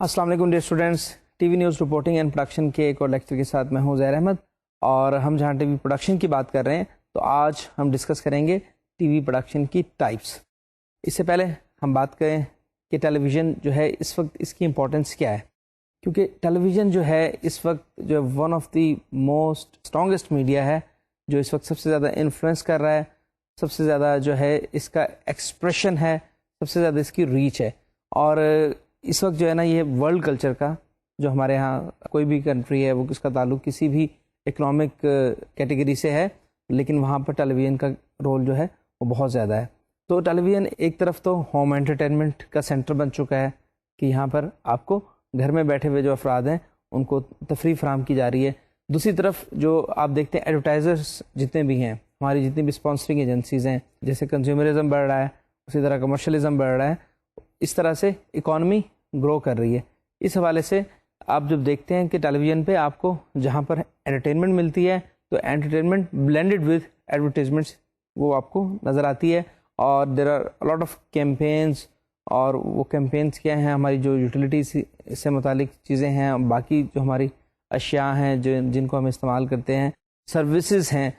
السلام علیکم dear students, T V news reporting and production کے ایک اور لیکچر کے ساتھ میں ہوں زہیر احمد، اور ہم جہاں ٹی وی پروڈکشن کی بات کر رہے ہیں تو آج ہم ڈسکس کریں گے ٹی وی پروڈکشن کی ٹائپس۔ اس سے پہلے ہم بات کریں کہ ٹیلی ویژن جو ہے اس وقت اس کی امپورٹنس کیا ہے، کیونکہ ٹیلی ویژن جو ہے اس وقت جو one of the most strongest media ہے، جو اس وقت سب سے زیادہ انفلوئنس کر رہا ہے، سب سے زیادہ جو ہے اس کا ایکسپریشن ہے، سب سے زیادہ اس کی ریچ ہے۔ اور اس وقت جو ہے نا یہ ورلڈ کلچر کا جو ہمارے ہاں کوئی بھی کنٹری ہے وہ اس کا تعلق کسی بھی اکنامک کیٹیگری سے ہے، لیکن وہاں پر ٹیلی ویژن کا رول جو ہے وہ بہت زیادہ ہے۔ تو ٹیلی ویژن ایک طرف تو ہوم انٹرٹینمنٹ کا سینٹر بن چکا ہے کہ یہاں پر آپ کو گھر میں بیٹھے ہوئے جو افراد ہیں ان کو تفریح فراہم کی جا رہی ہے۔ دوسری طرف جو آپ دیکھتے ہیں ایڈورٹائزرس جتنے بھی ہیں، ہماری جتنی بھی اسپانسرنگ ایجنسیز ہیں، جیسے کنزیومرزم بڑھ رہا ہے، اسی طرح کمرشلزم بڑھ رہا ہے، اس طرح سے اکانومی گرو کر رہی ہے۔ اس حوالے سے آپ جب دیکھتے ہیں کہ ٹیلی ویژن پہ آپ کو جہاں پر انٹرٹینمنٹ ملتی ہے تو انٹرٹینمنٹ بلینڈڈ ود ایڈورٹیزمنٹس وہ آپ کو نظر آتی ہے، اور there are lot of campaigns, اور وہ کیمپینز کیا ہیں، ہماری جو یوٹیلیٹیز سے متعلق چیزیں ہیں، باقی جو ہماری اشیاء ہیں جن کو ہم استعمال کرتے ہیں، سروسز ہیں،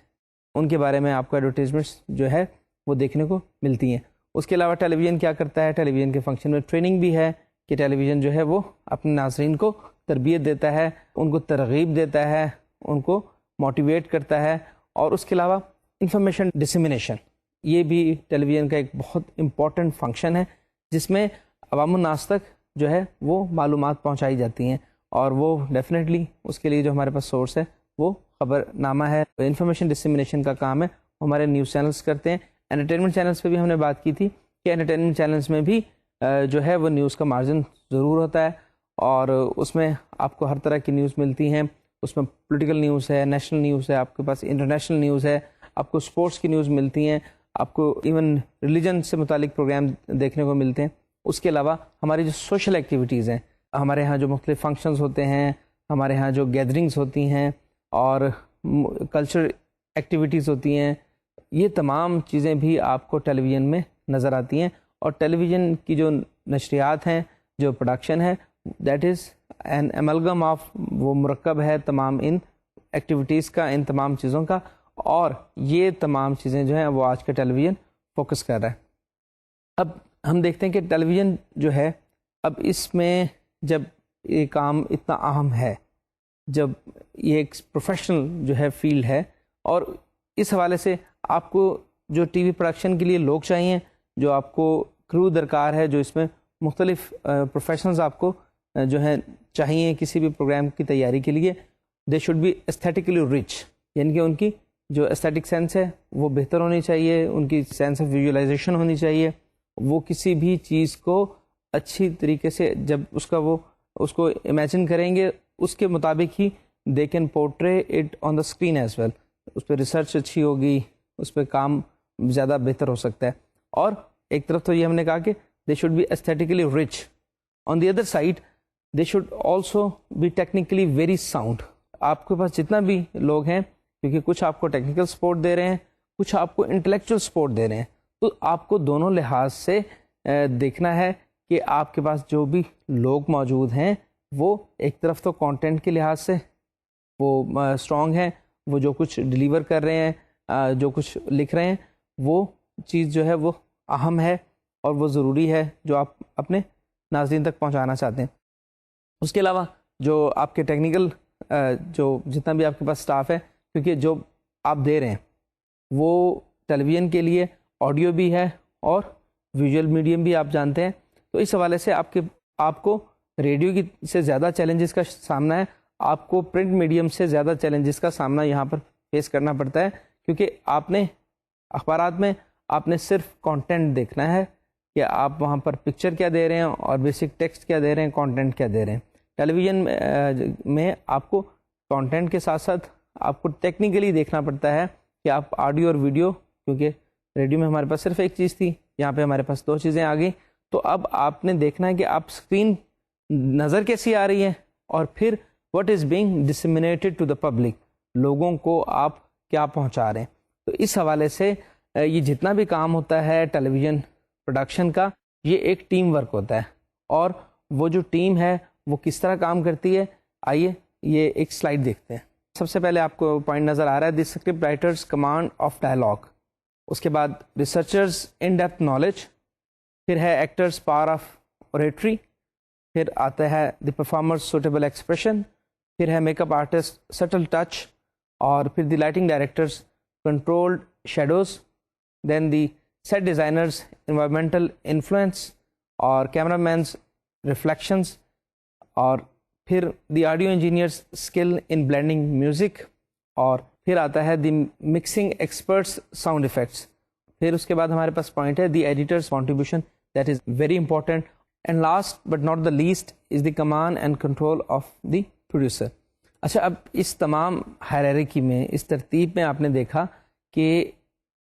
ان کے بارے میں آپ کو ایڈورٹیزمنٹس جو ہے وہ دیکھنے کو ملتی ہیں۔ اس کے علاوہ ٹیلی ویژن کیا کرتا ہے، ٹیلی ویژن کے فنکشن میں ٹریننگ بھی ہے کہ ٹیلی ویژن جو ہے وہ اپنے ناظرین کو تربیت دیتا ہے، ان کو ترغیب دیتا ہے، ان کو موٹیویٹ کرتا ہے، اور اس کے علاوہ انفارمیشن ڈسیمینیشن، یہ بھی ٹیلی ویژن کا ایک بہت امپورٹنٹ فنکشن ہے، جس میں عوام الناس تک جو ہے وہ معلومات پہنچائی جاتی ہیں، اور وہ ڈیفینیٹلی اس کے لیے جو ہمارے پاس سورس ہے وہ خبر نامہ ہے۔ انفارمیشن ڈسیمینیشن کا کام ہے ہمارے نیوز چینلز کرتے ہیں۔ انٹرٹینمنٹ چینلز پہ بھی ہم نے بات کی تھی کہ انٹرٹینمنٹ چینلز میں بھی جو ہے وہ نیوز کا مارجن ضرور ہوتا ہے، اور اس میں آپ کو ہر طرح کی نیوز ملتی ہیں۔ اس میں پولیٹیکل نیوز ہے، نیشنل نیوز ہے، آپ کے پاس انٹرنیشنل نیوز ہے، آپ کو سپورٹس کی نیوز ملتی ہیں، آپ کو ایون ریلیجن سے متعلق پروگرام دیکھنے کو ملتے ہیں۔ اس کے علاوہ ہماری جو سوشل ایکٹیویٹیز ہیں، ہمارے ہاں جو مختلف فنکشنز ہوتے ہیں، ہمارے ہاں جو گیدرنگز ہوتی ہیں اور کلچر ایکٹیویٹیز ہوتی ہیں، یہ تمام چیزیں بھی آپ کو ٹیلی ویژن میں نظر آتی ہیں۔ اور ٹیلی ویژن کی جو نشریات ہیں، جو پروڈکشن ہے، دیٹ از این ایملگم آف، وہ مرکب ہے تمام ان ایکٹیویٹیز کا، ان تمام چیزوں کا، اور یہ تمام چیزیں جو ہیں وہ آج کا ٹیلی ویژن فوکس کر رہا ہے۔ اب ہم دیکھتے ہیں کہ ٹیلی ویژن جو ہے، اب اس میں جب یہ کام اتنا اہم ہے، جب یہ ایک پروفیشنل جو ہے فیلڈ ہے، اور اس حوالے سے آپ کو جو ٹی وی پروڈکشن کے لیے لوگ چاہیے، جو آپ کو کرو درکار ہے، جو اس میں مختلف پروفیشنلز آپ کو جو ہے چاہیے کسی بھی پروگرام کی تیاری کے لیے، دے شوڈ بی ایستھیٹیکلی رچ، یعنی کہ ان کی جو ایستھیٹک سینس ہے وہ بہتر ہونی چاہیے، ان کی سینس آف ویژولائزیشن ہونی چاہیے، وہ کسی بھی چیز کو اچھی طریقے سے جب اس کو امیجن کریں گے، اس کے مطابق ہی they can portray it on the screen as well, اس پہ ریسرچ اچھی ہوگی، اس پہ کام زیادہ بہتر ہو سکتا ہے۔ اور ایک طرف تو یہ ہم نے کہا کہ they should be aesthetically rich, on the other side they should also be technically very sound. آپ کے پاس جتنا بھی لوگ ہیں، کیونکہ کچھ آپ کو ٹیکنیکل سپورٹ دے رہے ہیں، کچھ آپ کو انٹلیکچوئل سپورٹ دے رہے ہیں، تو آپ کو دونوں لحاظ سے دیکھنا ہے کہ آپ کے پاس جو بھی لوگ موجود ہیں وہ ایک طرف تو کانٹینٹ کے لحاظ سے وہ اسٹرانگ ہیں، وہ جو کچھ ڈیلیور کر رہے ہیں، جو کچھ لکھ رہے ہیں، وہ چیز جو ہے وہ اہم ہے اور وہ ضروری ہے جو آپ اپنے ناظرین تک پہنچانا چاہتے ہیں۔ اس کے علاوہ جو آپ کے ٹیکنیکل جو جتنا بھی آپ کے پاس سٹاف ہے، کیونکہ جو آپ دے رہے ہیں وہ ٹیلی ویژن کے لیے آڈیو بھی ہے اور ویژول میڈیم بھی آپ جانتے ہیں، تو اس حوالے سے آپ کو ریڈیو کی سے زیادہ چیلنجز کا سامنا ہے، آپ کو پرنٹ میڈیم سے زیادہ چیلنجز کا سامنا یہاں پر فیس کرنا پڑتا ہے، کیونکہ آپ نے اخبارات میں آپ نے صرف کانٹینٹ دیکھنا ہے کہ آپ وہاں پر پکچر کیا دے رہے ہیں اور بیسک ٹیکسٹ کیا دے رہے ہیں، کانٹینٹ کیا دے رہے ہیں۔ ٹیلی ویژن میں آپ کو کانٹینٹ کے ساتھ ساتھ آپ کو ٹیکنیکلی دیکھنا پڑتا ہے کہ آپ آڈیو اور ویڈیو، کیونکہ ریڈیو میں ہمارے پاس صرف ایک چیز تھی، یہاں پہ ہمارے پاس دو چیزیں آ گئی، تو اب آپ نے دیکھنا ہے کہ آپ اسکرین نظر کیسی آ رہی ہے، اور پھر what is being disseminated to the public, لوگوں کو آپ کیا پہنچا رہے ہیں۔ تو اس حوالے سے یہ جتنا بھی کام ہوتا ہے ٹیلی ویژن پروڈکشن کا، یہ ایک ٹیم ورک ہوتا ہے، اور وہ جو ٹیم ہے وہ کس طرح کام کرتی ہے، آئیے یہ ایک سلائڈ دیکھتے ہیں. سب سے پہلے آپ کو پوائنٹ نظر آ رہا ہے the script writers command of dialogue, اس کے بعد ریسرچرز ان ڈیپتھ نالج، پھر ہے ایکٹرز پاور آف اوریٹری، پھر آتا ہے دی پرفارمر سوٹیبل ایکسپریشن، پھر ہے make up artist subtle touch, اور پھر the lighting directors controlled shadows, then the set designers environmental influence, اور کیمرا مینز ریفلیکشنز، اور پھر the audio engineers skill in blending music, اور پھر آتا ہے the mixing experts sound effects. پھر اس کے بعد ہمارے پاس پوائنٹ ہے the editors contribution, that is very important. And last but not the least is the command and control of the producer. اچھا، اب اس تمام ہائرارکی میں، اس ترتیب میں آپ نے دیکھا کہ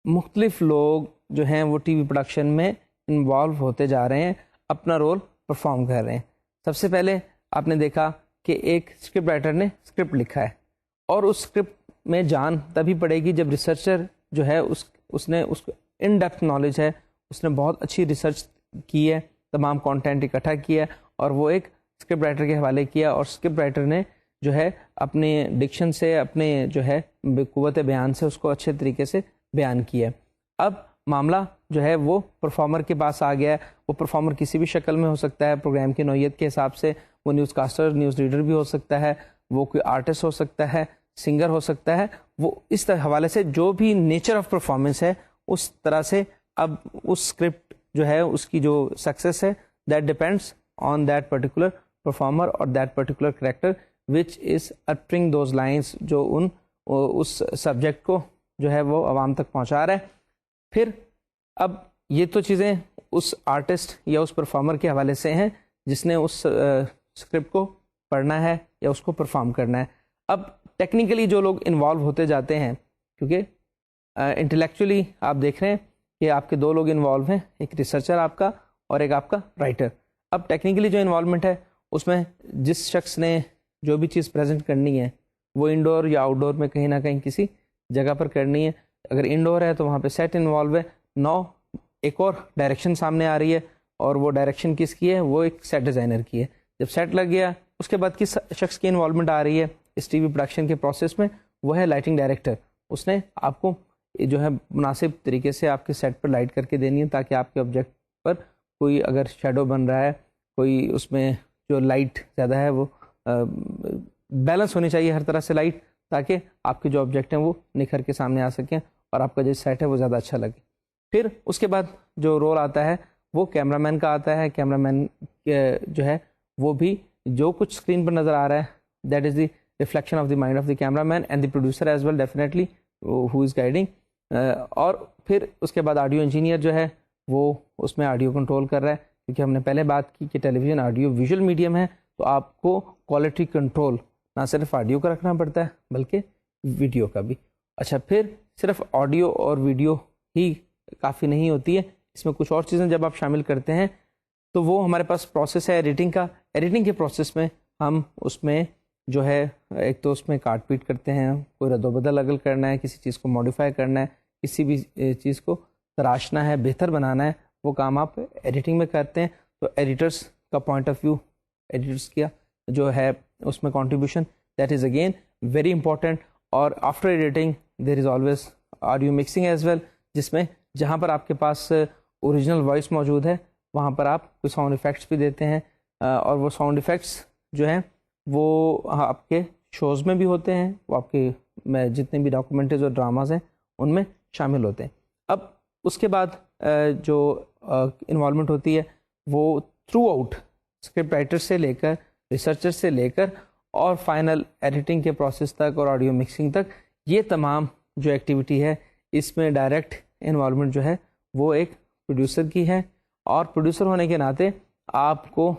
مختلف لوگ جو ہیں وہ ٹی وی پروڈکشن میں انوالو ہوتے جا رہے ہیں، اپنا رول پرفارم کر رہے ہیں. سب سے پہلے آپ نے دیکھا کہ ایک اسکرپٹ رائٹر نے اسکرپٹ لکھا ہے، اور اس اسکرپٹ میں جان تبھی پڑے گی جب ریسرچر جو ہے اس نے اس ان ڈیپتھ نالج ہے، اس نے بہت اچھی ریسرچ کی ہے، تمام کانٹینٹ اکٹھا کیا ہے، اور وہ ایک اسکرپٹ رائٹر کے حوالے کیا، اور اسکرپٹ رائٹر نے جو ہے اپنے ڈکشن سے، اپنے جو ہے قوت بیان سے اس کو اچھے طریقے سے بیان کیا ہے. اب معاملہ جو ہے وہ پرفارمر کے پاس آ گیا ہے. وہ پرفارمر کسی بھی شکل میں ہو سکتا ہے، پروگرام کی نوعیت کے حساب سے وہ نیوز کاسٹر، نیوز ریڈر بھی ہو سکتا ہے، وہ کوئی آرٹسٹ ہو سکتا ہے، سنگر ہو سکتا ہے. وہ اس حوالے سے جو بھی نیچر آف پرفارمنس ہے اس طرح سے اب اس اسکرپٹ جو ہے اس کی جو سکسیس ہے that depends on that particular performer اور that particular character which is uttering those lines, جو اس سبجیکٹ کو جو ہے وہ عوام تک پہنچا رہا ہے. پھر اب یہ تو چیزیں اس آرٹسٹ یا اس پرفارمر کے حوالے سے ہیں جس نے اس اسکرپٹ کو پڑھنا ہے یا اس کو پرفارم کرنا ہے. اب ٹیکنیکلی جو لوگ انوالو ہوتے جاتے ہیں، کیونکہ انٹلیکچولی آپ دیکھ رہے ہیں کہ آپ کے دو لوگ انوالو ہیں، ایک ریسرچر آپ کا اور ایک آپ کا رائٹر. اب ٹیکنیکلی جو انوالومنٹ ہے اس میں جس شخص نے جو بھی چیز پریزنٹ کرنی ہے وہ انڈور یا آؤٹ ڈور میں کہیں نہ کہیں کسی جگہ پر کرنی ہے. اگر انڈور ہے تو وہاں پہ سیٹ انوالو ہے. نو ایک اور ڈائریکشن سامنے آ رہی ہے، اور وہ ڈائریکشن کس کی ہے؟ وہ ایک سیٹ ڈیزائنر کی ہے. جب سیٹ لگ گیا اس کے بعد کس شخص کی انوالومنٹ آ رہی ہے اس ٹی وی پروڈکشن کے پروسیس میں؟ وہ ہے لائٹنگ ڈائریکٹر. اس نے آپ کو جو ہے مناسب طریقے سے آپ کے سیٹ پر لائٹ کر کے دینی ہے تاکہ آپ کے آبجیکٹ پر کوئی اگر شیڈو بن رہا ہے، کوئی اس میں جو لائٹ زیادہ ہے وہ بیلنس ہونی چاہیے ہر طرح سے لائٹ، تاکہ آپ کے جو آبجیکٹ ہیں وہ نکھر کے سامنے آ سکیں اور آپ کا جو سیٹ ہے وہ زیادہ اچھا لگے. پھر اس کے بعد جو رول آتا ہے وہ کیمرہ مین کا آتا ہے. کیمرہ مین جو ہے وہ بھی جو کچھ اسکرین پر نظر آ رہا ہے that is the reflection of the mind of the cameraman and the producer as well definitely who is guiding. اور پھر اس کے بعد آڈیو انجینئر جو ہے وہ اس میں آڈیو کنٹرول کر رہا ہے، کیونکہ ہم نے پہلے بات کی کہ ٹیلی ویژن آڈیو ویژول میڈیم ہے، تو آپ کو کوالٹی کنٹرول نہ صرف آڈیو کا رکھنا پڑتا ہے بلکہ ویڈیو کا بھی. اچھا، پھر صرف آڈیو اور ویڈیو ہی کافی نہیں ہوتی ہے، اس میں کچھ اور چیزیں جب آپ شامل کرتے ہیں تو وہ ہمارے پاس پروسیس ہے ایڈیٹنگ کا. ایڈیٹنگ کے پروسیس میں ہم اس میں جو ہے ایک تو اس میں کاٹ پیٹ کرتے ہیں، کوئی رد و بدل اگل کرنا ہے، کسی چیز کو ماڈیفائی کرنا ہے، کسی بھی چیز کو تراشنا ہے، بہتر بنانا ہے، وہ کام آپ ایڈیٹنگ میں کرتے ہیں. تو ایڈیٹرس کا پوائنٹ آف ویو، ایڈیٹرس کیا جو ہے اس میں contribution that is again very important. اور after editing there is always audio mixing as well, جس میں جہاں پر آپ کے پاس اوریجنل وائس موجود ہے وہاں پر آپ کوئی ساؤنڈ افیکٹس بھی دیتے ہیں، اور وہ ساؤنڈ افیکٹس جو ہیں وہ آپ کے شوز میں بھی ہوتے ہیں، وہ آپ کے جتنے بھی ڈاکومنٹریز اور ڈراماز ہیں ان میں شامل ہوتے ہیں. اب اس کے بعد جو انوالومنٹ ہوتی ہے وہ تھرو آؤٹ اسکرپٹ رائٹر سے لے کر، ریسرچر سے لے کر اور فائنل ایڈیٹنگ کے پروسیس تک اور آڈیو مکسنگ تک، یہ تمام جو ایکٹیویٹی ہے اس میں ڈائریکٹ انوالومنٹ جو ہے وہ ایک پروڈیوسر کی ہے. اور پروڈیوسر ہونے کے ناطے آپ کو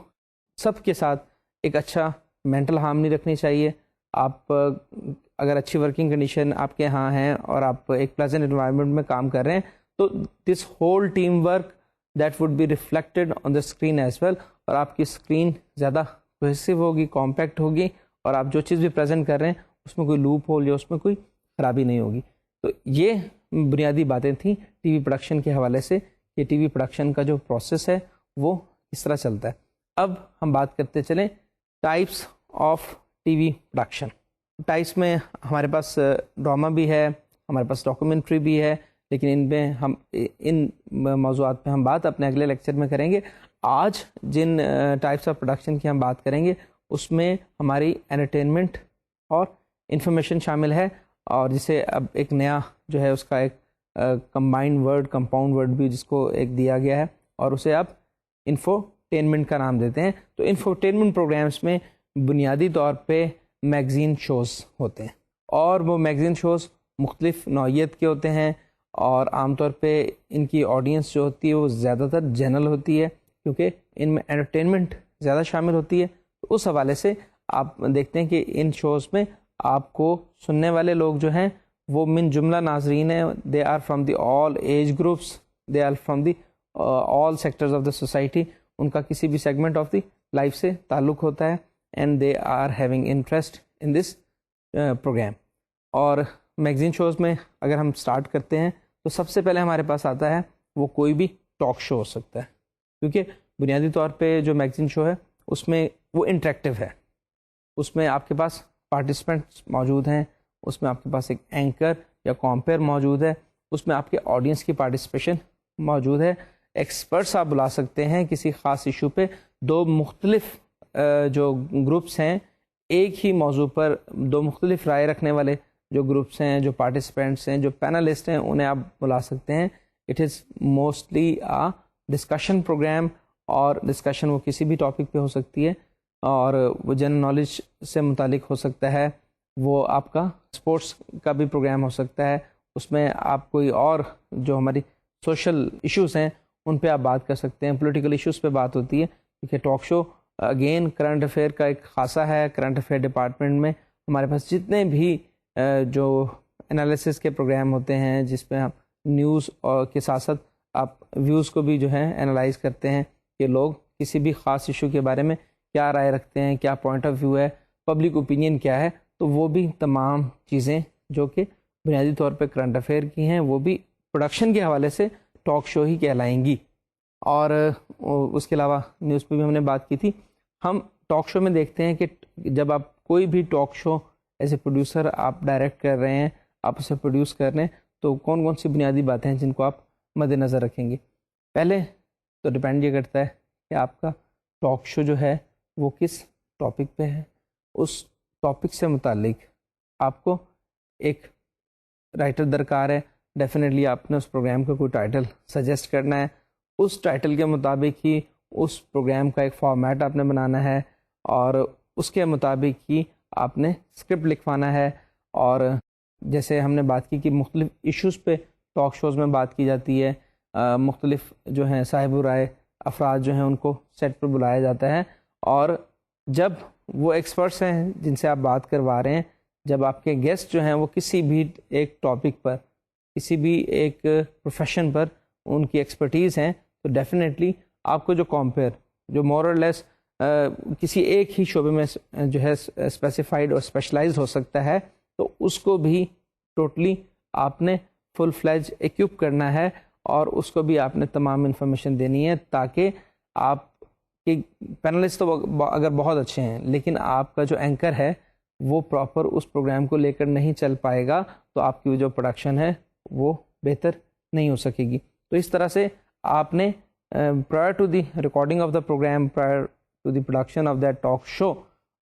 سب کے ساتھ ایک اچھا مینٹل ہارمنی رکھنی چاہیے. آپ اگر اچھی ورکنگ کنڈیشن آپ کے ہاں ہیں اور آپ ایک پلیزنٹ انوائرمنٹ میں کام کر رہے ہیں تو this whole team work that would be reflected on the screen as well, اور آپ کی اسکرین زیادہ کوہیسو ہوگی، کمپیکٹ ہوگی، اور آپ جو چیز بھی پریزنٹ کر رہے ہیں اس میں کوئی لوپ ہول یا اس میں کوئی خرابی نہیں ہوگی. تو یہ بنیادی باتیں تھیں ٹی وی پروڈکشن کے حوالے سے کہ ٹی وی پروڈکشن کا جو پروسیس ہے وہ کس طرح چلتا ہے. اب ہم بات کرتے چلیں types of T V production. Types میں ہمارے پاس ڈرامہ بھی ہے, ہمارے پاس ڈاکومنٹری بھی ہے, لیکن ان موضوعات پہ ہم بات اپنے اگلے لیکچر میں کریں گے. آج جن ٹائپس آف پروڈکشن کی ہم بات کریں گے اس میں ہماری انٹرٹینمنٹ اور انفارمیشن شامل ہے, اور جسے اب ایک نیا جو ہے اس کا ایک کمپاؤنڈ ورڈ بھی جس کو ایک دیا گیا ہے, اور اسے آپ انفوٹینمنٹ کا نام دیتے ہیں. تو انفوٹینمنٹ پروگرامس میں بنیادی طور پہ میگزین شوز ہوتے ہیں, اور وہ میگزین شوز مختلف نوعیت کے ہوتے ہیں, اور عام طور پہ ان کی آڈینس جو ہوتی ہے وہ زیادہ تر جنرل ہوتی ہے, کیونکہ ان میں انٹرٹینمنٹ زیادہ شامل ہوتی ہے. تو اس حوالے سے آپ دیکھتے ہیں کہ ان شوز میں آپ کو سننے والے لوگ جو ہیں وہ من جملہ ناظرین ہیں. They are from the all age groups, they are from the all sectors of the society. ان کا کسی بھی سیگمنٹ آف دی لائف سے تعلق ہوتا ہے, and they are having interest in this program. اور میگزین شوز میں اگر ہم سٹارٹ کرتے ہیں تو سب سے پہلے ہمارے پاس آتا ہے وہ کوئی بھی ٹاک شو ہو سکتا ہے, کیونکہ بنیادی طور پہ جو میگزین شو ہے اس میں وہ انٹریکٹیو ہے. اس میں آپ کے پاس پارٹیسپینٹس موجود ہیں, اس میں آپ کے پاس ایک اینکر یا کمپیئر موجود ہے, اس میں آپ کے آڈینس کی پارٹیسپیشن موجود ہے. ایکسپرٹس آپ بلا سکتے ہیں کسی خاص ایشو پہ. دو مختلف جو گروپس ہیں ایک ہی موضوع پر, دو مختلف رائے رکھنے والے جو گروپس ہیں, جو پارٹیسپینٹس ہیں, جو پینلسٹ ہیں, انہیں آپ بلا سکتے ہیں. It is mostly discussion program, اور ڈسکشن وہ کسی بھی ٹاپک پہ ہو سکتی ہے, اور وہ جنرل نالج سے متعلق ہو سکتا ہے, وہ آپ کا اسپورٹس کا بھی پروگرام ہو سکتا ہے, اس میں آپ کوئی اور جو ہماری سوشل ایشوز ہیں ان پہ آپ بات کر سکتے ہیں, پولیٹیکل ایشوز پہ بات ہوتی ہے. کیونکہ talk show again current affair کا ایک خاصہ ہے. کرنٹ افیئر ڈپارٹمنٹ میں ہمارے پاس جتنے بھی جو انالیسس کے پروگرام ہوتے ہیں جس پہ ہم نیوز اور کے ساتھ ساتھ آپ ویوز کو بھی جو ہے انالائز کرتے ہیں کہ لوگ کسی بھی خاص ایشو کے بارے میں کیا رائے رکھتے ہیں, کیا پوائنٹ آف ویو ہے, پبلک اوپینین کیا ہے, تو وہ بھی تمام چیزیں جو کہ بنیادی طور پہ کرنٹ افیئر کی ہیں وہ بھی پروڈکشن کے حوالے سے ٹاک شو ہی کہلائیں گی. اور اس کے علاوہ نیوز پہ بھی ہم نے بات کی تھی. ہم ٹاک شو میں دیکھتے ہیں کہ جب آپ کوئی بھی talk show as a producer آپ ڈائریکٹ کر رہے ہیں, آپ اسے پروڈیوس کر رہے ہیں, تو کون کون سی بنیادی باتیں ہیں جن کو آپ مد نظر رکھیں گے. پہلے تو ڈپینڈ یہ کرتا ہے کہ آپ کا ٹاک شو جو ہے وہ کس ٹاپک پہ ہے. اس ٹاپک سے متعلق آپ کو ایک رائٹر درکار ہے. ڈیفینیٹلی آپ نے اس پروگرام کا کوئی ٹائٹل سجیسٹ کرنا ہے, اس ٹائٹل کے مطابق ہی اس پروگرام کا ایک فارمیٹ آپ نے بنانا ہے, اور اس کے مطابق ہی آپ نے اسکرپٹ لکھوانا ہے. اور جیسے ہم نے بات کی کہ مختلف ایشوز پہ ٹاک شوز میں بات کی جاتی ہے, مختلف جو ہیں صاحب رائے افراد جو ہیں ان کو سیٹ پر بلایا جاتا ہے, اور جب وہ ایکسپرٹس ہیں جن سے آپ بات کروا رہے ہیں, جب آپ کے گیسٹ جو ہیں وہ کسی بھی ایک ٹاپک پر, کسی بھی ایک پروفیشن پر ان کی ایکسپرٹیز ہیں, تو ڈیفینیٹلی آپ کو جو کمپیئر جو مور اور لیس کسی ایک ہی شعبے میں جو ہے اسپیسیفائڈ اور اسپیشلائز ہو سکتا ہے, تو اس کو بھی ٹوٹلی آپ نے فل فلیج ایکوپ کرنا ہے, اور اس کو بھی آپ نے تمام انفارمیشن دینی ہے, تاکہ آپ کے پینلسٹ تو اگر بہت اچھے ہیں لیکن آپ کا جو اینکر ہے وہ پراپر اس پروگرام کو لے کر نہیں چل پائے گا, تو آپ کی جو پروڈکشن ہے وہ بہتر نہیں ہو سکے گی. تو اس طرح سے آپ نے prior to the recording of the program, prior to the production of that talk show,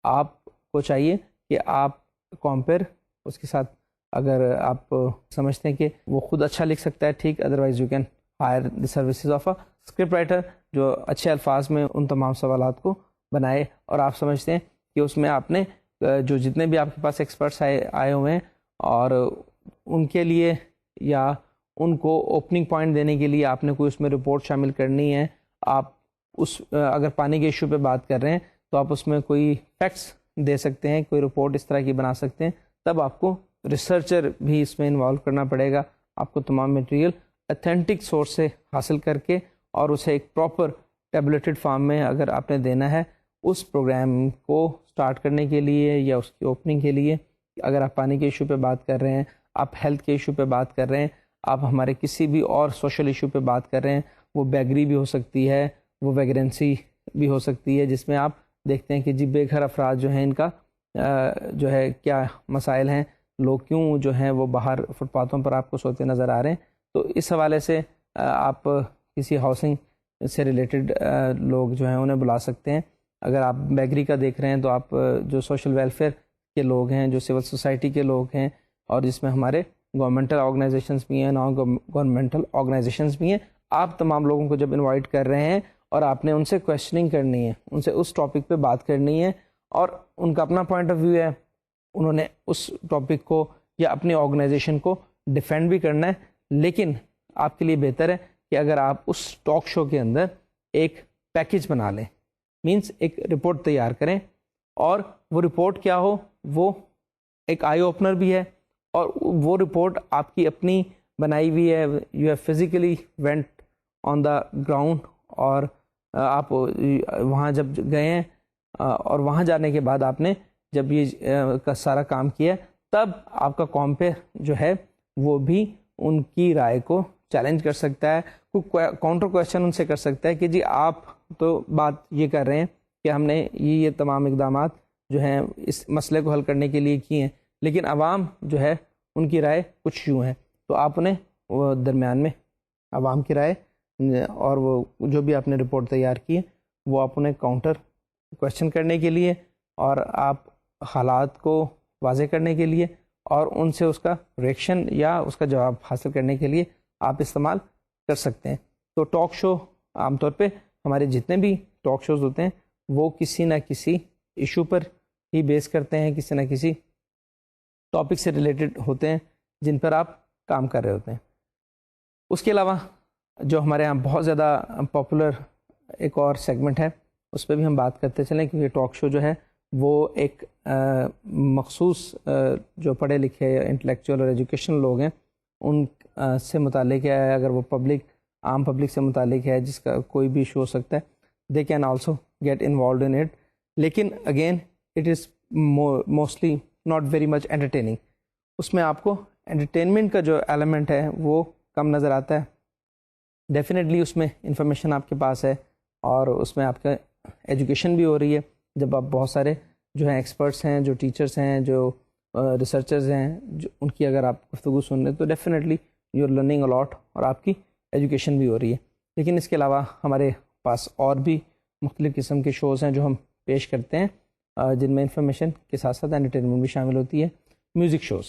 آپ کو چاہیے کہ آپ کمپیئر اس کے ساتھ, اگر آپ سمجھتے ہیں کہ وہ خود اچھا لکھ سکتا ہے ٹھیک, otherwise you can hire the services of a script writer جو اچھے الفاظ میں ان تمام سوالات کو بنائے. اور آپ سمجھتے ہیں کہ اس میں آپ نے جو جتنے بھی آپ کے پاس ایکسپرٹس آئے ہوئے ہیں, اور ان کے لیے یا ان کو اوپننگ پوائنٹ دینے کے لیے آپ نے کوئی اس میں رپورٹ شامل کرنی ہے. آپ اس اگر پانی کے ایشو پہ بات کر رہے ہیں تو آپ اس میں کوئی فیکٹس دے سکتے ہیں, کوئی رپورٹ اس طرح کی بنا سکتے ہیں. تب آپ کو ریسرچر بھی اس میں انوالو کرنا پڑے گا. آپ کو تمام مٹیریل اتھینٹک سورس سے حاصل کر کے اور اسے ایک پراپر ٹیبلیٹڈ فارم میں اگر آپ نے دینا ہے اس پروگرام کو سٹارٹ کرنے کے لیے یا اس کی اوپننگ کے لیے. اگر آپ پانی کے ایشو پہ بات کر رہے ہیں, آپ ہیلتھ کے ایشو پہ بات کر رہے ہیں, آپ ہمارے کسی بھی اور سوشل ایشو پہ بات کر رہے ہیں, وہ بیگری بھی ہو سکتی ہے, وہ ویگرنسی بھی ہو سکتی ہے جس میں آپ دیکھتے ہیں کہ جی بے گھر افراد جو ہیں ان کا جو ہے کیا مسائل ہیں, لوگ کیوں جو ہیں وہ باہر فٹ پاتھوں پر آپ کو سوتے نظر آ رہے ہیں. تو اس حوالے سے آپ کسی ہاؤسنگ سے ریلیٹڈ لوگ جو ہیں انہیں بلا سکتے ہیں. اگر آپ بیکری کا دیکھ رہے ہیں تو آپ جو سوشل ویلفیئر کے لوگ ہیں, جو سول سوسائٹی کے لوگ ہیں, اور جس میں ہمارے گورنمنٹل آرگنائزیشنز بھی ہیں, نان گورنمنٹل آرگنائزیشنز بھی ہیں, آپ تمام لوگوں کو جب انوائٹ کر رہے ہیں اور آپ نے ان سے کویشچننگ کرنی ہے, ان سے اس ٹاپک پہ بات کرنی ہے, اور ان کا اپنا پوائنٹ آف ویو ہے, انہوں نے اس ٹاپک کو یا اپنی آرگنائزیشن کو ڈیفینڈ بھی کرنا ہے. لیکن آپ کے لیے بہتر ہے کہ اگر آپ اس ٹاک شو کے اندر ایک پیکج بنا لیں, مینس ایک رپورٹ تیار کریں, اور وہ رپورٹ کیا ہو, وہ ایک آئی اوپنر بھی ہے, اور وہ رپورٹ آپ کی اپنی بنائی ہوئی ہے, you have physically went on the ground, اور آپ وہاں جب گئے ہیں اور وہاں جانے کے بعد آپ نے جب یہ کا سارا کام کیا, تب آپ کا کمپیئر جو ہے وہ بھی ان کی رائے کو چیلنج کر سکتا ہے, کوئی کاؤنٹر کویشچن ان سے کر سکتا ہے کہ جی آپ تو بات یہ کر رہے ہیں کہ ہم نے یہ تمام اقدامات جو ہیں اس مسئلے کو حل کرنے کے لیے کیے ہیں, لیکن عوام جو ہے ان کی رائے کچھ یوں ہے. تو آپ نے وہ درمیان میں عوام کی رائے اور وہ جو بھی آپ نے رپورٹ تیار کی ہے وہ آپ انہیں کاؤنٹر کویشچن کرنے کے لیے, اور آپ حالات کو واضح کرنے کے لیے, اور ان سے اس کا ریئیکشن یا اس کا جواب حاصل کرنے کے لیے آپ استعمال کر سکتے ہیں. تو ٹاک شو عام طور پہ ہمارے جتنے بھی ٹاک شوز ہوتے ہیں وہ کسی نہ کسی ایشو پر ہی بیس کرتے ہیں, کسی نہ کسی ٹاپک سے ریلیٹڈ ہوتے ہیں جن پر آپ کام کر رہے ہوتے ہیں. اس کے علاوہ جو ہمارے یہاں بہت زیادہ پاپولر ایک اور سیگمنٹ ہے, اس پہ بھی ہم بات کرتے چلیں, کیونکہ ٹاک شو جو ہے وہ ایک مخصوص جو پڑھے لکھے انٹلیکچوئل اور ایجوکیشنل لوگ ہیں ان سے متعلق ہے. اگر وہ عام پبلک سے متعلق ہے جس کا کوئی بھی ایشو ہو سکتا ہے, they can also get involved in it. لیکن again it is mostly not very much entertaining. اس میں آپ کو انٹرٹینمنٹ کا جو ایلیمنٹ ہے وہ کم نظر آتا ہے. ڈیفینیٹلی اس میں انفارمیشن آپ کے پاس ہے, اور اس میں آپ کا ایجوکیشن بھی ہو رہی ہے. جب آپ بہت سارے جو ہیں ایکسپرٹس ہیں, جو ٹیچرس ہیں, جو ریسرچرز ہیں, جو ان کی اگر آپ گفتگو سن رہے ہیں تو definitely you are learning a lot, اور آپ کی ایجوکیشن بھی ہو رہی ہے. لیکن اس کے علاوہ ہمارے پاس اور بھی مختلف قسم کے شوز ہیں جو ہم پیش کرتے ہیں, جن میں انفارمیشن کے ساتھ ساتھ انٹرٹینمنٹ بھی شامل ہوتی ہے. میوزک شوز,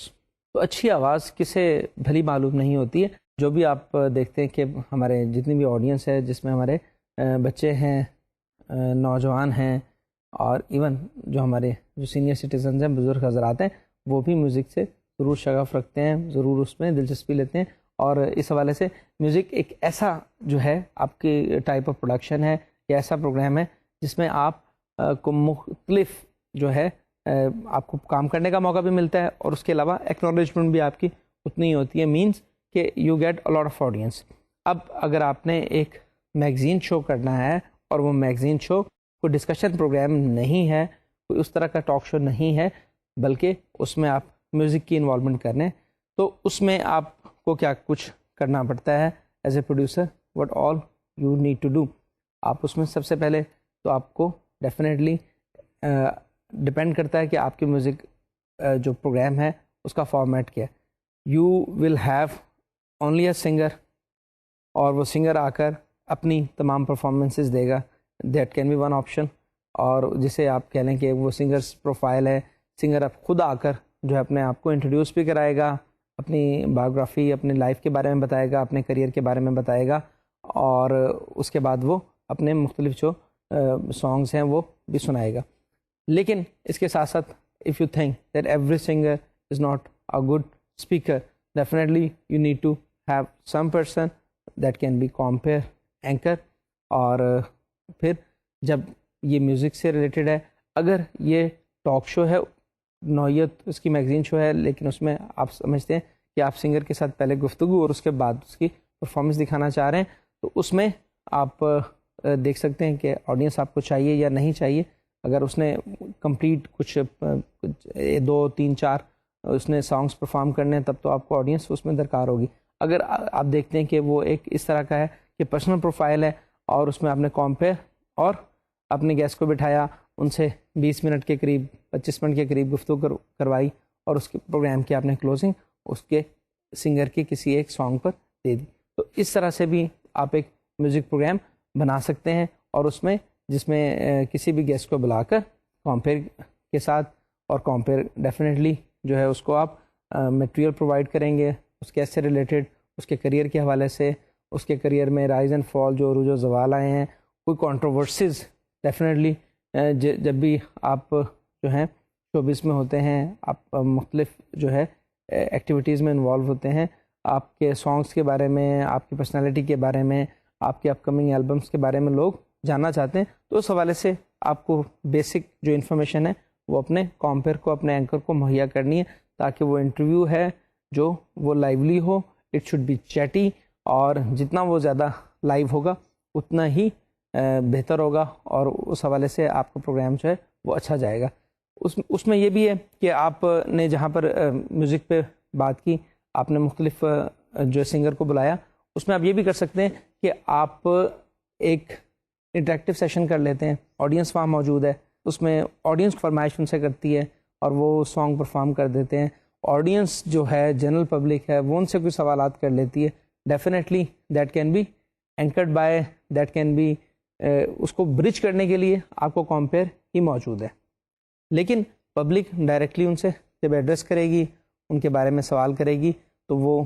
تو اچھی آواز کسے بھلی معلوم نہیں ہوتی ہے. جو بھی آپ دیکھتے ہیں کہ ہمارے جتنی بھی آڈینس ہے جس میں ہمارے بچے ہیں, نوجوان ہیں, اور ایون جو ہمارے جو سینئر سٹیزنز ہیں, بزرگ حضرات ہیں, وہ بھی میوزک سے ضرور شغف رکھتے ہیں, ضرور اس میں دلچسپی لیتے ہیں. اور اس حوالے سے میوزک ایک ایسا جو ہے آپ کی ٹائپ آف پروڈکشن ہے, یا ایسا پروگرام ہے جس میں آپ کو مختلف جو ہے آپ کو کام کرنے کا موقع بھی ملتا ہے, اور اس کے علاوہ ایکنالجمنٹ بھی آپ کی اتنی ہی ہوتی ہے, مینس کہ you get a lot of audience. اب اگر آپ نے ایک میگزین شو کرنا ہے, اور وہ میگزین شو کوئی ڈسکشن پروگرام نہیں ہے, کوئی اس طرح کا ٹاک شو نہیں ہے, بلکہ اس میں آپ میوزک کی انوالومنٹ کرنے, تو اس میں آپ کو کیا کچھ کرنا پڑتا ہے as a producer, what all you need to do. آپ اس میں سب سے پہلے تو آپ کو ڈیفینیٹلی ڈپینڈ کرتا ہے کہ آپ کے میوزک جو پروگرام ہے اس کا فارمیٹ کیا ہے. You will have only a singer, اور وہ سنگر آ کر اپنی تمام پرفارمنسز دے گا, that can be one option. اور جسے آپ کہہ لیں کہ وہ سنگرس پروفائل ہے, سنگر اب خود آ کر جو ہے اپنے آپ کو انٹروڈیوس بھی کرائے گا, اپنی بایوگرافی, اپنی لائف کے بارے میں بتائے گا, اپنے کریئر کے بارے میں بتائے گا, اور اس کے بعد وہ اپنے مختلف جو سانگز ہیں وہ بھی سنائے گا. لیکن اس کے ساتھ ساتھ if you think that every singer is not a good speaker, definitely you need to have some person that can be compere anchor. اور پھر جب یہ میوزک سے ریلیٹڈ ہے, اگر یہ ٹاک شو ہے, نوعیت اس کی میگزین شو ہے, لیکن اس میں آپ سمجھتے ہیں کہ آپ سنگر کے ساتھ پہلے گفتگو اور اس کے بعد اس کی پرفارمنس دکھانا چاہ رہے ہیں, تو اس میں آپ دیکھ سکتے ہیں کہ آڈینس آپ کو چاہیے یا نہیں چاہیے. اگر اس نے کمپلیٹ کچھ 2 3 4 اس نے سانگس پرفارم کرنے ہیں, تب تو آپ کو آڈینس اس میں درکار ہوگی. اگر آپ دیکھتے ہیں کہ وہ ایک اس طرح کا ہے کہ پرسنل پروفائل ہے, اور اس میں آپ نے کمپیئر اور اپنے گیسٹ کو بٹھایا, ان سے 20 منٹ کے قریب 25 منٹ کے قریب گفتگو کروائی, اور اس کے پروگرام کی آپ نے کلوزنگ اس کے سنگر کی کسی ایک سانگ پر دے دی. تو اس طرح سے بھی آپ ایک میوزک پروگرام بنا سکتے ہیں, اور اس میں جس میں کسی بھی گیسٹ کو بلا کر کمپیئر کے ساتھ, اور کمپیئر ڈیفینیٹلی جو ہے اس کو آپ میٹیریل پرووائڈ کریں گے اس کیس سے ریلیٹڈ, اس کے کریئر کے حوالے سے, اس کے کریئر میں رائز اینڈ فال جو عروج و زوال آئے ہیں, کوئی کنٹروورسیز ڈیفینیٹلی جب بھی آپ جو ہیں شوبز میں ہوتے ہیں, آپ مختلف جو ہے ایکٹیویٹیز میں انوالو ہوتے ہیں, آپ کے سانگس کے بارے میں, آپ کی پرسنالٹی کے بارے میں, آپ کے اپ کمنگ البمس کے بارے میں لوگ جاننا چاہتے ہیں, تو اس حوالے سے آپ کو بیسک جو انفارمیشن ہے وہ اپنے کمپیئر کو, اپنے اینکر کو مہیا کرنی ہے, تاکہ وہ انٹرویو ہے جو وہ لائیولی ہو, اٹ شوڈ بی چیٹی, اور جتنا وہ زیادہ لائیو ہوگا اتنا ہی بہتر ہوگا, اور اس حوالے سے آپ کا پروگرام جو ہے وہ اچھا جائے گا. اس میں یہ بھی ہے کہ آپ نے جہاں پر میوزک پہ بات کی, آپ نے مختلف جو سنگر کو بلایا, اس میں آپ یہ بھی کر سکتے ہیں کہ آپ ایک انٹریکٹیو سیشن کر لیتے ہیں, آڈینس وہاں موجود ہے, اس میں آڈینس فرمائش ان سے کرتی ہے اور وہ سانگ پرفارم کر دیتے ہیں, آڈینس جو ہے جنرل پبلک ہے وہ ان سے کوئی سوالات کر لیتی ہے, definitely that can be anchored by, that can be اس کو برج کرنے کے لیے آپ کو کمپیئر ہی موجود ہے. لیکن پبلک ڈائریکٹلی ان سے جب ایڈریس کرے گی, ان کے بارے میں سوال کرے گی, تو وہ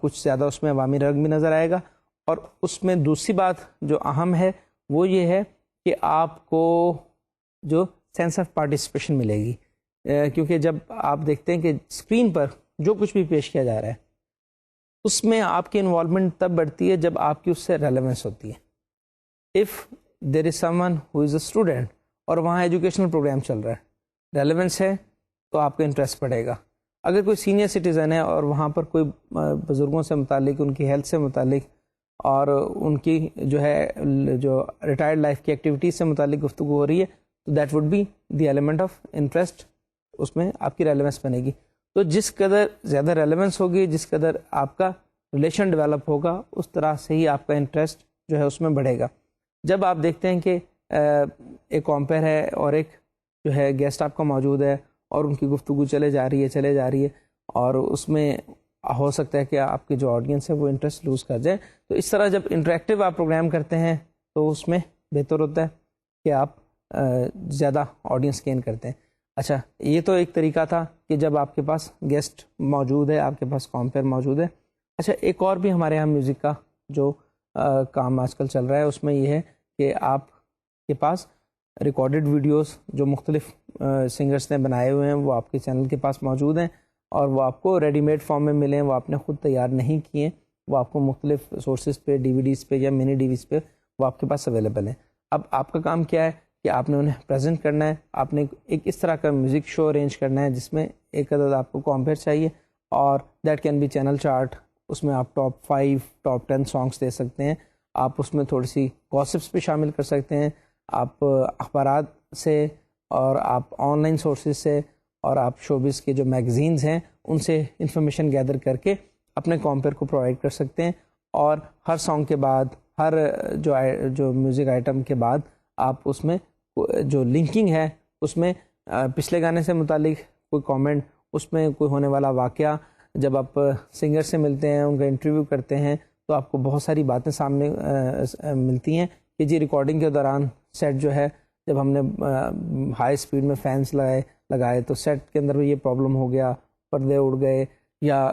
کچھ زیادہ اس میں عوامی رنگ بھی نظر آئے گا. اور اس میں دوسری بات جو اہم ہے وہ یہ ہے کہ آپ کو جو سینس آف پارٹیسپیشن ملے گی, کیونکہ جب آپ دیکھتے ہیں کہ اسکرین پر جو کچھ بھی پیش کیا جا رہا ہے اس میں آپ کی انوالومنٹ تب بڑھتی ہے جب آپ کی اس سے ریلیونس ہوتی ہے. If there is some one who is a student اور وہاں ایجوکیشنل پروگرام چل رہا ہے, ریلیونس ہے تو آپ کا انٹرسٹ بڑھے گا. اگر کوئی سینئر سٹیزن ہے اور وہاں پر کوئی بزرگوں سے متعلق, ان کی ہیلتھ سے متعلق اور ان کی جو ہے جو ریٹائرڈ لائف کی ایکٹیویٹیز سے متعلق گفتگو ہو رہی ہے, تو that would be the element of interest, اس میں آپ کی ریلیونس بنے گی. تو جس قدر زیادہ ریلیونس ہوگی, جس قدر آپ کا ریلیشن ڈیولپ ہوگا, اس طرح سے ہی آپ کا انٹرسٹ جو ہے اس میں بڑھے گا. جب آپ دیکھتے ہیں کہ ایک کمپیئر ہے اور ایک جو ہے گیسٹ آپ کا موجود ہے اور ان کی گفتگو چلے جا رہی ہے اور اس میں ہو سکتا ہے کہ آپ کی جو آڈینس ہے وہ انٹرسٹ لوز کر جائے, تو اس طرح جب انٹریکٹیو آپ پروگرام کرتے ہیں تو اس میں بہتر ہوتا ہے کہ آپ زیادہ آڈینس گین کرتے ہیں. اچھا, یہ تو ایک طریقہ تھا کہ جب آپ کے پاس گیسٹ موجود ہے, آپ کے پاس کمپیئر موجود ہے. اچھا, ایک اور بھی ہمارے یہاں میوزک کا جو کام آج کل چل رہا ہے اس میں یہ ہے کہ آپ کے پاس ریکارڈڈ ویڈیوز جو مختلف سنگرز نے بنائے ہوئے ہیں وہ آپ کے چینل کے پاس موجود ہیں, اور وہ آپ کو ریڈی میڈ فارم میں ملیں, وہ آپ نے خود تیار نہیں کیے, وہ آپ کو مختلف سورسز پہ, ڈی وی ڈیز پہ یا منی ڈی ویز پہ وہ آپ کے پاس اویلیبل ہیں. اب آپ کا کام کیا ہے کہ آپ نے انہیں پریزنٹ کرنا ہے, آپ نے ایک اس طرح کا میوزک شو ارینج کرنا ہے جس میں ایک عدد آپ کو کمپیئر چاہیے, اور that can be channel chart. اس میں آپ ٹاپ 5 ٹاپ 10 سانگس دے سکتے ہیں, آپ اس میں تھوڑی سی گاسپس بھی شامل کر سکتے ہیں, آپ اخبارات سے اور آپ آن لائن سورسز سے اور آپ شوبز کے جو میگزینز ہیں ان سے انفارمیشن گیدر کر کے اپنے کمپیئر کو پرووائڈ کر سکتے ہیں. اور ہر سانگ کے بعد, ہر جو میوزک آئٹم کے بعد آپ اس میں جو لنکنگ ہے اس میں پچھلے گانے سے متعلق کوئی کامنٹ, اس میں کوئی ہونے والا واقعہ, جب آپ سنگر سے ملتے ہیں, ان کا انٹرویو کرتے ہیں, تو آپ کو بہت ساری باتیں سامنے ملتی ہیں کہ جی ریکارڈنگ کے دوران سیٹ جو ہے جب ہم نے ہائی اسپیڈ میں فینس لگائے تو سیٹ کے اندر یہ پرابلم ہو گیا, پردے اڑ گئے, یا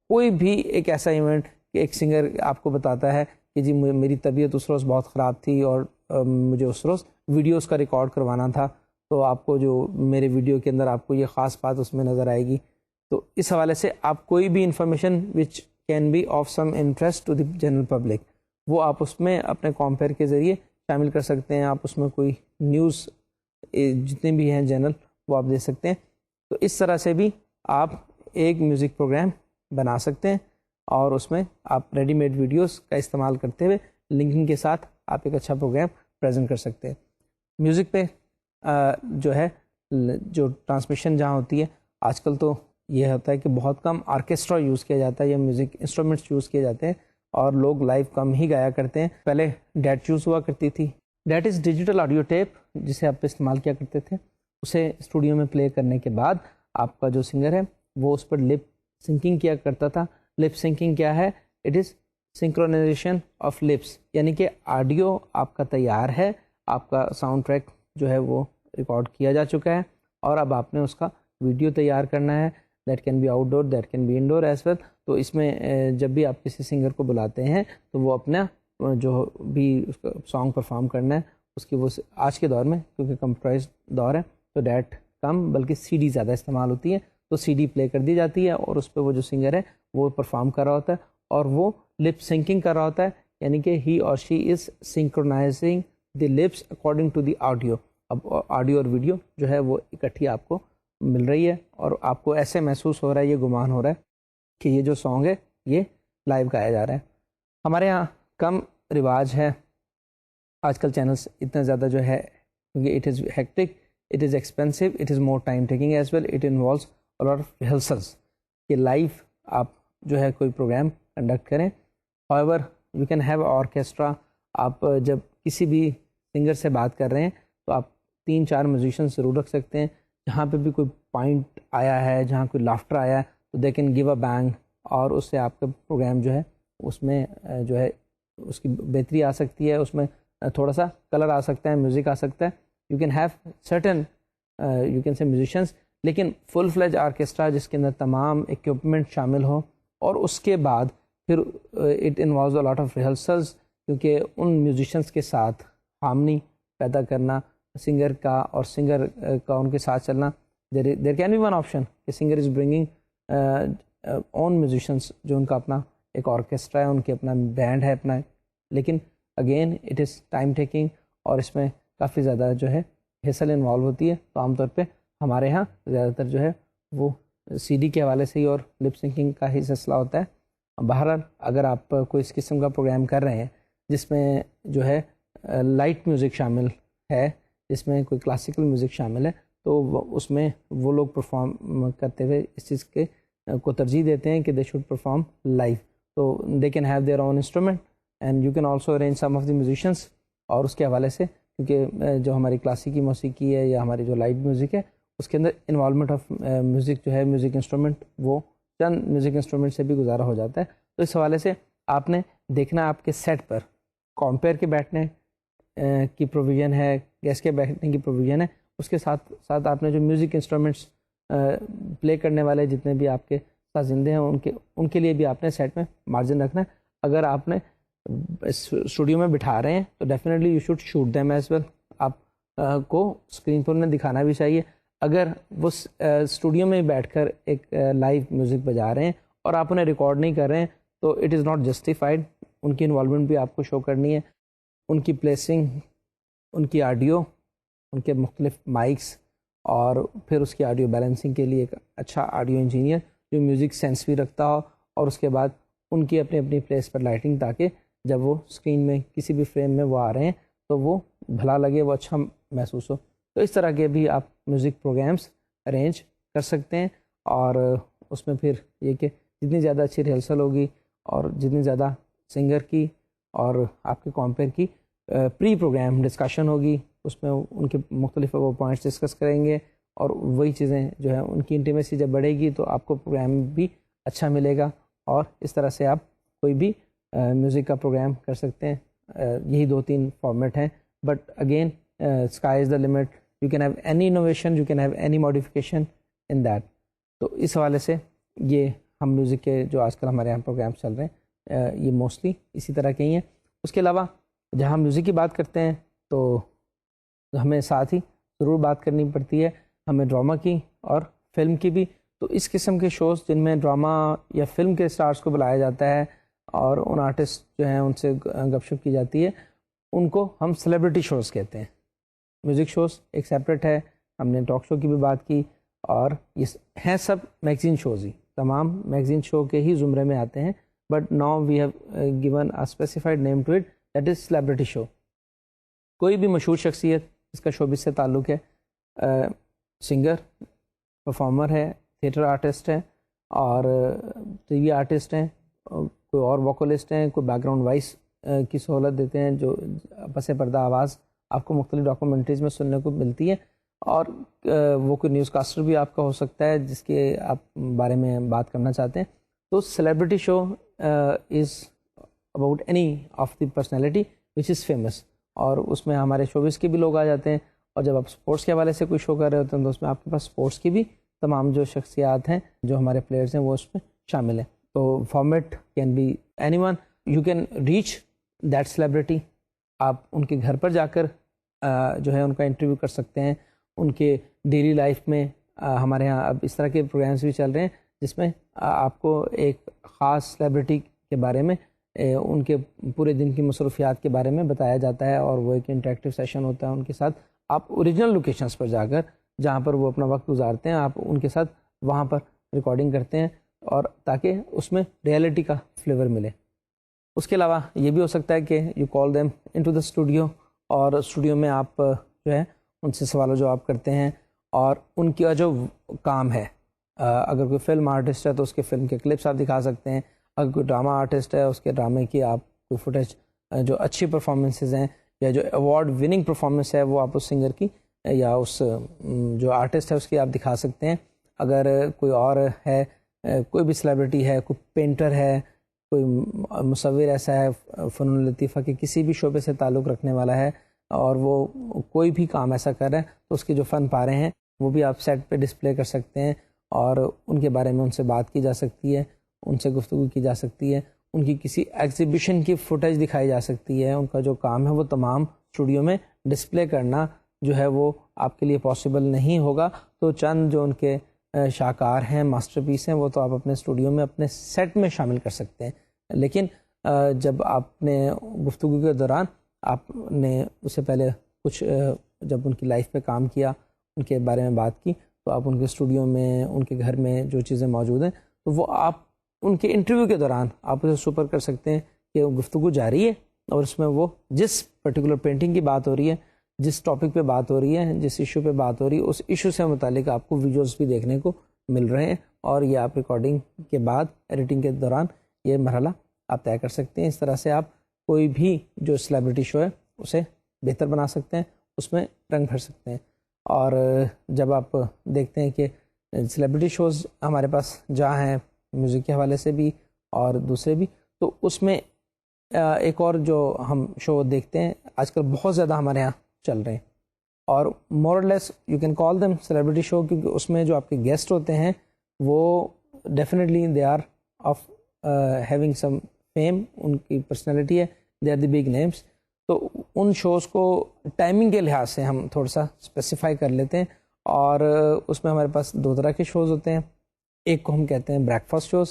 کوئی بھی ایک ایسا ایونٹ کہ ایک سنگر آپ کو بتاتا ہے کہ جی میری طبیعت اس روز بہت خراب تھی اور مجھے اس روز ویڈیوز کا ریکارڈ کروانا تھا, تو آپ کو جو میرے ویڈیو کے اندر آپ کو یہ خاص بات اس میں نظر آئے گی. تو اس حوالے سے آپ کوئی بھی information which can be of some interest to the general public وہ آپ اس میں اپنے کمپیئر کے ذریعے شامل کر سکتے ہیں. آپ اس میں کوئی نیوز جتنے بھی ہیں جنرل وہ آپ دے سکتے ہیں. تو اس طرح سے بھی آپ ایک میوزک پروگرام بنا سکتے ہیں, اور اس میں آپ ریڈی میڈ ویڈیوز کا استعمال کرتے ہوئے لنکنگ کے ساتھ آپ ایک اچھا پروگرام پریزنٹ کر سکتے ہیں. میوزک پہ جو ہے جو ٹرانسمیشن جہاں ہوتی ہے آج کل تو یہ ہوتا ہے کہ بہت کم آرکیسٹرا یوز کیا جاتا ہے یا میوزک انسٹرومنٹس یوز کیے جاتے ہیں, اور لوگ لائیو کم ہی گایا کرتے ہیں. پہلے ڈیٹ یوز ہوا کرتی تھی, that is digital audio tape جسے آپ استعمال کیا کرتے تھے. اسے اسٹوڈیو میں پلے کرنے کے بعد آپ کا جو سنگر ہے وہ اس پر لپ سنکنگ کیا کرتا تھا. لپ سنکنگ کیا ہے؟ It is synchronisation of lips, یعنی کہ آڈیو آپ کا تیار ہے، آپ کا ساؤنڈ ٹریک جو ہے وہ ریکارڈ کیا جا چکا ہے، اور اب آپ نے اس کا ویڈیو تیار کرنا ہے. That can be outdoor, that can be indoor as well. تو اس میں جب بھی آپ کسی سنگر کو بلاتے ہیں تو وہ اپنا جو بھی اس کا سانگ پرفارم کرنا ہے اس کی وہ آج کے دور میں کیونکہ کمپیوٹرائز دور ہے تو ڈیٹ کم بلکہ سی ڈی زیادہ استعمال ہوتی ہے، تو سی ڈی پلے کر دی جاتی ہے اور اس پہ وہ جو سنگر ہے وہ پرفارم کر رہا ہوتا ہے اور وہ لپ سنکنگ کر رہا ہوتا ہے، یعنی کہ ہی اور she is synchronising the lips according to the audio. اب آڈیو اور ویڈیو جو ہے وہ اکٹھی آپ کو مل رہی ہے اور آپ کو ایسے محسوس ہو رہا ہے، یہ گمان ہو رہا ہے کہ یہ جو سانگ ہے یہ لائیو گایا جا رہا ہے. ہمارے یہاں کم رواج ہے آج کل چینلس اتنا زیادہ جو ہے کیونکہ it is hectic, it is expensive, it is more time taking as well, it involves a lot of rehearsals کہ لائیو آپ جو ہے کوئی پروگرام کنڈکٹ کریں. however you can have orchestra. آپ جب کسی بھی سنگر سے بات کر رہے ہیں تو آپ 3-4 میوزیشین ضرور رکھ سکتے ہیں. جہاں پہ بھی کوئی پوائنٹ آیا ہے، جہاں کوئی لافٹر آیا ہے تو they can give a being, اور اس سے آپ کا پروگرام جو ہے اس میں جو ہے اس کی بہتری آ سکتی ہے، اس میں تھوڑا سا کلر آ سکتا ہے، میوزک آ سکتا ہے. You can have certain you can say musicians, لیکن فل فلیج آرکیسٹرا جس کے اندر تمام اکوپمنٹ شامل ہوں اور اس کے بعد پھر it involves a lot of rehearsals, کیونکہ ان میوزیشنس کے ساتھ ہارمنی پیدا کرنا سنگر کا اور سنگر کا ان کے ساتھ چلنا. There can be one option کہ singer is bringing own musicians جو ان کا اپنا ایک آرکیسٹرا ہے، ان کے اپنا بینڈ ہے اپنا، لیکن again it is time taking اور اس میں کافی زیادہ جو ہے ہیسل انوالو ہوتی ہے. تو عام طور پہ ہمارے ہاں زیادہ تر جو ہے وہ سی ڈی کے حوالے سے ہی اور لپ سنکنگ کا ہی سلسلہ ہوتا ہے. بہرحال اگر آپ کوئی اس قسم کا پروگرام کر رہے ہیں جس میں جو ہے لائٹ میوزک شامل ہے، جس میں کوئی کلاسیکل میوزک شامل ہے، تو اس میں وہ لوگ پرفارم کرتے ہوئے اس چیز کے کو ترجیح دیتے ہیں کہ دے شوڈ پرفارم لائیو. تو they can have their own instrument and you can also arrange some of the musicians. اور اس کے حوالے سے کیونکہ جو ہماری کلاسیکی موسیقی ہے یا ہماری جو لائٹ میوزک ہے اس کے اندر انوالومنٹ آف میوزک جو ہے میوزک انسٹرومنٹ وہ چند میوزک انسٹرومنٹ سے بھی گزارا ہو جاتا ہے. تو اس حوالے سے آپ نے دیکھنا آپ کے سیٹ پر کمپیئر کے بیٹھنے کی پروویژن ہے، گیس کے بیٹھنے کی پروویژن ہے، اس کے ساتھ ساتھ آپ نے جو میوزک انسٹرومنٹس پلے کرنے والے جتنے بھی آپ کے ساتھ زندے ہیں ان کے لیے بھی آپ نے سیٹ میں مارجن رکھنا ہے. اگر آپ نے اسٹوڈیو میں بٹھا رہے ہیں تو definitely you should shoot them as well. آپ کو اسکرین پر انہیں دکھانا بھی چاہیے. اگر وہ اسٹوڈیو میں بیٹھ کر ایک لائیو میوزک بجا رہے ہیں اور آپ انہیں ریکارڈ نہیں کر رہے ہیں تو اٹ از ناٹ جسٹیفائڈ. ان کی انوالومنٹ بھی آپ کو شو کرنی ہے، ان کی پلیسنگ، ان کی آڈیو، ان کے مختلف مائکس، اور پھر اس کی آڈیو بیلنسنگ کے لیے ایک اچھا آڈیو انجینئر جو میوزک سینس بھی رکھتا ہو، اور اس کے بعد ان کی اپنی اپنی پلیس پر لائٹنگ، تاکہ جب وہ اسکرین میں کسی بھی فریم میں وہ آ رہے ہیں تو وہ بھلا لگے، وہ اچھا محسوس ہو. تو اس طرح کے بھی آپ میوزک پروگرامس ارینج کر سکتے ہیں. اور اس میں پھر یہ کہ جتنی زیادہ اچھی ریہرسل ہوگی اور جتنی زیادہ سنگر کی اور آپ کے کمپیئر کی پری پروگرام ڈسکشن ہوگی، اس میں ان کے مختلف وہ پوائنٹس ڈسکس کریں گے، اور وہی چیزیں جو ہے ان کی انٹیمیسی جب بڑھے گی تو آپ کو پروگرام بھی اچھا ملے گا. اور اس طرح سے آپ کوئی بھی میوزک کا پروگرام کر سکتے ہیں. یہی 2-3 فارمیٹ ہیں، but again sky is the limit. You can have any innovation, you can have any modification in that. تو اس حوالے سے یہ ہم میوزک کے جو آج کل ہمارے یہاں پروگرامس چل رہے ہیں یہ موسٹلی اسی طرح کے ہی ہیں. اس کے علاوہ جہاں میوزک کی بات کرتے ہیں تو ہمیں ساتھ ہی ضرور بات کرنی پڑتی ہے ہمیں ڈرامہ کی اور فلم کی بھی. تو اس قسم کے شوز جن میں ڈرامہ یا فلم کے اسٹارز کو بلایا جاتا ہے اور ان آرٹسٹ جو ہیں ان سے گپ شپ کی جاتی ہے، ان کو ہم سیلیبریٹی شوز کہتے ہیں. میوزک شوز ایک سیپریٹ ہے، ہم نے ٹاک شو کی بھی بات کی، اور یہ ہیں سب میگزین شوز ہی، تمام میگزین شو کے ہی زمرے میں آتے ہیں. But now we have given a specified name to it, that is celebrity show. کوئی بھی مشہور شخصیت جس کا شوبز سے تعلق ہے، سنگر، پرفارمر ہے، تھیٹر آرٹسٹ ہے، اور ٹی وی آرٹسٹ ہیں، کوئی اور ووکلسٹ ہیں، کوئی بیک گراؤنڈ وائس کی سہولت دیتے ہیں جو پس پردہ آواز آپ کو مختلف ڈاکومنٹریز میں سننے کو ملتی ہے. اور وہ کوئی نیوز کاسٹر بھی آپ کا ہو سکتا ہے جس کے آپ بارے میں بات کرنا چاہتے ہیں. تو celebrity show is about any of the personality which is famous, اور اس میں ہمارے شوبز کے بھی لوگ آ جاتے ہیں. اور جب آپ اسپورٹس کے حوالے سے کوئی شو کر رہے ہوتے ہیں تو اس میں آپ کے پاس اسپورٹس کی بھی تمام جو شخصیات ہیں, جو ہمارے پلیئرز ہیں, وہ اس میں شامل ہیں. تو format can be any one, you can reach that celebrity. آپ ان کے گھر پر جا کر جو ہے ان کا انٹرویو کر سکتے ہیں. ان کے ڈیلی لائف میں ہمارے ہاں اب اس طرح کے پروگرامس بھی چل رہے ہیں جس میں آپ کو ایک خاص سیلیبریٹی کے بارے میں ان کے پورے دن کی مصروفیات کے بارے میں بتایا جاتا ہے, اور وہ ایک انٹریکٹیو سیشن ہوتا ہے ان کے ساتھ. آپ اوریجنل لوکیشنز پر جا کر جہاں پر وہ اپنا وقت گزارتے ہیں, آپ ان کے ساتھ وہاں پر ریکارڈنگ کرتے ہیں, اور تاکہ اس میں ریئلٹی کا فلیور ملے. اس کے علاوہ یہ بھی ہو سکتا ہے کہ you call them in to the studio, اور اسٹوڈیو میں آپ جو ہے ان سے سوال و جواب کرتے ہیں, اور ان کا جو کام ہے, اگر کوئی فلم آرٹسٹ ہے تو اس کے فلم کے کلپس آپ دکھا سکتے ہیں. اگر کوئی ڈرامہ آرٹسٹ ہے اس کے ڈرامے کی آپ کوئی فوٹیج, جو اچھی پرفارمنسز ہیں یا جو ایوارڈ وننگ پرفارمنس ہے وہ آپ اس سنگر کی یا اس جو آرٹسٹ ہے اس کی آپ دکھا سکتے ہیں. اگر کوئی اور ہے, کوئی بھی سیلیبریٹی ہے, کوئی پینٹر ہے, کوئی مصور ایسا ہے فنون لطیفہ کے کسی بھی شعبے سے تعلق رکھنے والا ہے, اور وہ کوئی بھی کام ایسا کر رہے ہیں تو اس کے جو فن پارے ہیں وہ بھی آپ سیٹ پہ ڈسپلے کر سکتے ہیں, اور ان کے بارے میں ان سے بات کی جا سکتی ہے, ان سے گفتگو کی جا سکتی ہے, ان کی کسی ایگزیبیشن کی فوٹیج دکھائی جا سکتی ہے. ان کا جو کام ہے وہ تمام اسٹوڈیو میں ڈسپلے کرنا جو ہے وہ آپ کے لیے پاسبل نہیں ہوگا. تو چند جو ان کے شاہکار ہیں, ماسٹر پیس ہیں, وہ تو آپ اپنے اسٹوڈیو میں اپنے سیٹ میں شامل کر سکتے ہیں. لیکن جب آپ نے گفتگو کے دوران آپ نے اس سے پہلے کچھ جب ان کی لائف پہ کام کیا, ان کے بارے میں بات کی, تو آپ ان کے اسٹوڈیو میں, ان کے گھر میں جو چیزیں موجود ہیں تو وہ آپ ان کے انٹرویو کے دوران آپ اسے سپر کر سکتے ہیں کہ گفتگو جاری ہے, اور اس میں وہ جس پرٹیکولر پینٹنگ کی بات ہو رہی ہے, جس ٹاپک پہ بات ہو رہی ہے, جس ایشو پہ بات ہو رہی ہے, اس ایشو سے متعلق آپ کو ویڈیوز بھی دیکھنے کو مل رہے ہیں, اور یہ آپ ریکارڈنگ کے بعد ایڈیٹنگ کے دوران یہ مرحلہ آپ طے کر سکتے ہیں. اس طرح سے آپ کوئی بھی جو سیلیبریٹی شو ہے اسے بہتر بنا سکتے ہیں, اس میں رنگ بھر سکتے ہیں. اور جب آپ دیکھتے ہیں کہ سیلیبریٹی شوز ہمارے پاس جہاں ہیں میوزک کے حوالے سے بھی اور دوسرے بھی, تو اس میں ایک اور جو ہم شو دیکھتے ہیں آج کل بہت زیادہ ہمارے یہاں چل رہے ہیں, اور مور اور less you can call them celebrity show, کیونکہ اس میں جو آپ کے گیسٹ ہوتے ہیں وہ definitely they are of having some fame, ان کی پرسنالٹی ہے, they are the big names. تو ان شوز کو ٹائمنگ کے لحاظ سے ہم تھوڑا سا اسپیسیفائی کر لیتے ہیں, اور اس میں ہمارے پاس دو طرح کے شوز ہوتے ہیں. ایک کو ہم کہتے ہیں بریک فاسٹ شوز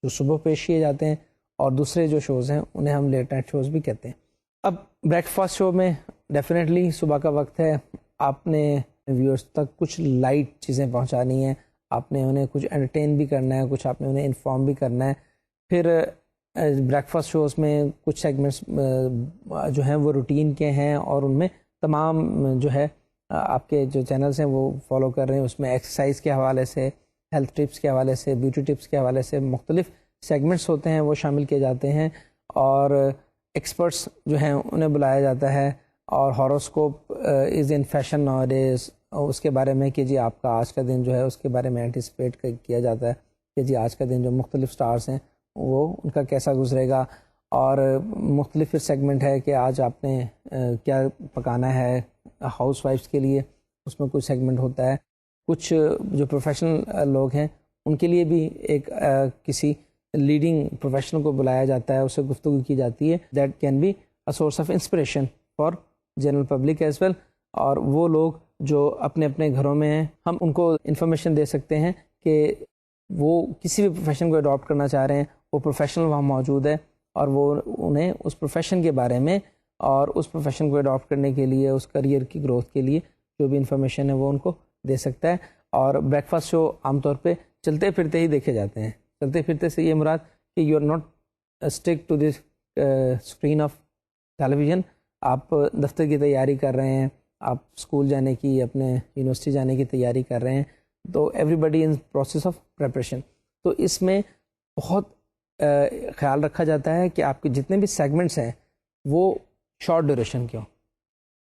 جو صبح پیش کیے جاتے ہیں, اور دوسرے جو شوز ہیں انہیں ہم لیٹ نائٹ شوز بھی کہتے ہیں. اب بریک فاسٹ شو میں ڈیفینیٹلی صبح کا وقت ہے, آپ نے ویورز تک کچھ لائٹ چیزیں پہنچانی ہیں, آپ نے انہیں کچھ انٹرٹین بھی کرنا ہے, کچھ آپ نے انہیں انفارم بھی کرنا ہے. پھر بریک فاسٹ شوز میں کچھ سیگمنٹس جو ہیں وہ روٹین کے ہیں, اور ان میں تمام جو ہے آپ کے جو چینلز ہیں وہ فالو کر رہے ہیں. اس میں ایکسرسائز کے حوالے سے, ہیلتھ ٹپس کے حوالے سے, بیوٹی ٹپس کے حوالے سے مختلف سیگمنٹس ہوتے ہیں وہ شامل کیے جاتے ہیں, اور ایکسپرٹس جو ہیں انہیں بلایا جاتا ہے. اور horoscope is in fashion nowadays, اس کے بارے میں کہ جی آپ کا آج کا دن جو ہے اس کے بارے میں اینٹیسپیٹ کیا جاتا ہے کہ جی آج کا دن جو مختلف سٹارز ہیں وہ ان کا کیسا گزرے گا. اور مختلف سیگمنٹ ہے کہ آج آپ نے کیا پکانا ہے ہاؤس وائفس کے لیے, اس میں کچھ سیگمنٹ ہوتا ہے. کچھ جو پروفیشنل لوگ ہیں ان کے لیے بھی ایک کسی لیڈنگ پروفیشنل کو بلایا جاتا ہے, اسے گفتگو کی جاتی ہے. That can be a source of inspiration for general public as well. اور وہ لوگ جو اپنے اپنے گھروں میں ہیں, ہم ان کو انفارمیشن دے سکتے ہیں کہ وہ کسی بھی پروفیشن کو اڈاپٹ کرنا چاہ رہے ہیں, وہ پروفیشنل وہاں موجود ہے, اور وہ انہیں اس پروفیشن کے بارے میں اور اس پروفیشن کو اڈاپٹ کرنے کے لیے, اس کریئر کی گروتھ کے لیے جو بھی انفارمیشن ہے وہ ان کو دے سکتا ہے. اور بریک فاسٹ شو عام طور پہ چلتے پھرتے ہی دیکھے جاتے ہیں. چلتے پھرتے سے یہ مراد کہ you are not stick to this screen of television. آپ دفتر کی تیاری کر رہے ہیں, آپ اسکول جانے کی, اپنے یونیورسٹی جانے کی تیاری کر رہے ہیں, تو everybody in process of preparation. تو اس میں بہت خیال رکھا جاتا ہے کہ آپ کے جتنے بھی سیگمنٹس ہیں وہ شارٹ ڈیوریشن کے ہوں.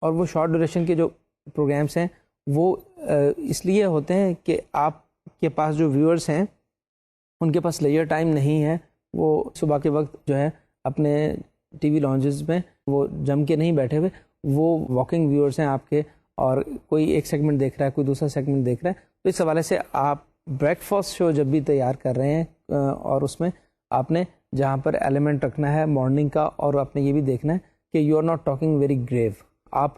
اور وہ شارٹ ڈیوریشن کے جو پروگرامس ہیں وہ اس لیے ہوتے ہیں کہ آپ کے پاس جو ویورز ہیں ان کے پاس لیجر ٹائم نہیں ہے، وہ صبح کے وقت جو ہے اپنے ٹی وی لانجز میں وہ جم کے نہیں بیٹھے ہوئے، وہ واکنگ ویورز ہیں آپ کے، اور کوئی ایک سیگمنٹ دیکھ رہا ہے، کوئی دوسرا سیگمنٹ دیکھ رہا ہے. تو اس حوالے سے آپ بریک فاسٹ شو جب بھی تیار کر رہے ہیں اور اس میں آپ نے جہاں پر ایلیمنٹ رکھنا ہے مارننگ کا، اور آپ نے یہ بھی دیکھنا ہے کہ you are not talking very grave, آپ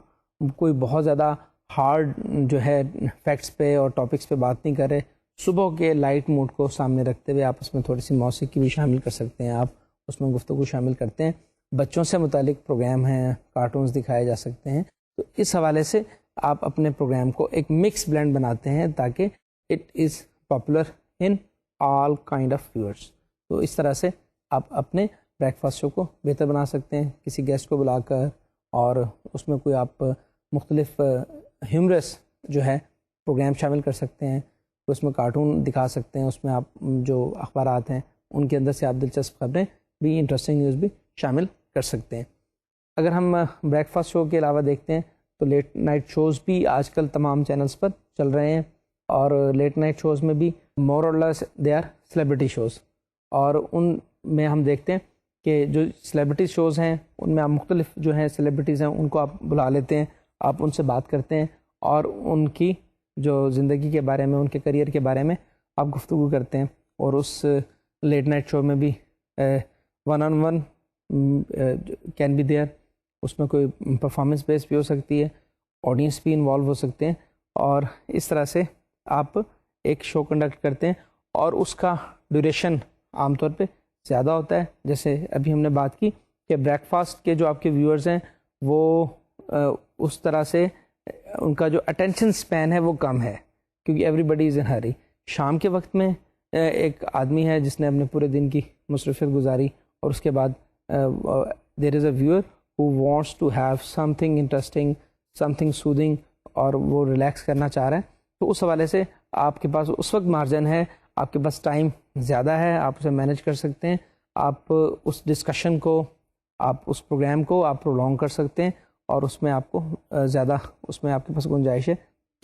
کوئی بہت زیادہ ہارڈ جو ہے فیکٹس پہ اور ٹاپکس پہ بات نہیں کر رہے. صبح کے لائٹ موڈ کو سامنے رکھتے ہوئے آپ اس میں تھوڑی سی موسیقی بھی شامل کر سکتے ہیں، آپ اس میں گفتگو شامل کرتے ہیں، بچوں سے متعلق پروگرام ہیں، کارٹونز دکھائے جا سکتے ہیں. تو اس حوالے سے آپ اپنے پروگرام کو ایک مکس بلینڈ بناتے ہیں تاکہ it is popular in all kind of viewers. تو اس طرح سے آپ اپنے بریک فاسٹ شو کو بہتر بنا سکتے ہیں، کسی گیسٹ کو بلا کر، اور اس میں کوئی آپ مختلف ہیومرس جو ہے پروگرام شامل کر سکتے ہیں، تو اس میں کارٹون دکھا سکتے ہیں، اس میں آپ جو اخبارات ہیں ان کے اندر سے آپ دلچسپ خبریں بھی، انٹرسٹنگ نیوز بھی شامل کر سکتے ہیں. اگر ہم بریک فاسٹ شو کے علاوہ دیکھتے ہیں تو لیٹ نائٹ شوز بھی آج کل تمام چینلز پر چل رہے ہیں، اور لیٹ نائٹ شوز میں بھی مور اور لیس دے آر سیلیبریٹی شوز، اور ان میں ہم دیکھتے ہیں کہ جو سیلیبریٹی شوز ہیں ان میں آپ مختلف جو ہیں سیلیبریٹیز ہیں ان کو آپ بلا لیتے ہیں، آپ ان سے بات کرتے ہیں اور ان کی جو زندگی کے بارے میں، ان کے کریئر کے بارے میں آپ گفتگو کرتے ہیں. اور اس لیٹ نائٹ شو میں بھی one on one can be there, اس میں کوئی پرفارمنس بیس بھی ہو سکتی ہے، آڈینس بھی انوالو ہو سکتے ہیں، اور اس طرح سے آپ ایک شو کنڈکٹ کرتے ہیں. اور اس کا ڈیوریشن عام طور پہ زیادہ ہوتا ہے، جیسے ابھی ہم نے بات کی کہ بریک فاسٹ کے جو آپ کے ویورز ہیں وہ اس طرح سے ان کا جو اٹینشن سپین ہے وہ کم ہے، کیونکہ ایوری بڈی از ان ہری. شام کے وقت میں ایک آدمی ہے جس نے اپنے پورے دن کی مصروفیت گزاری، اور اس کے بعد there is a viewer who wants to have something interesting, something soothing, اور وہ ریلیکس کرنا چاہ رہے ہیں. تو اس حوالے سے آپ کے پاس اس وقت مارجن ہے، آپ کے پاس ٹائم زیادہ ہے، آپ اسے مینیج کر سکتے ہیں، آپ اس ڈسکشن کو، آپ اس پروگرام کو آپ پرولونگ کر سکتے ہیں، اور اس میں آپ کو زیادہ، اس میں آپ کے پاس گنجائش ہے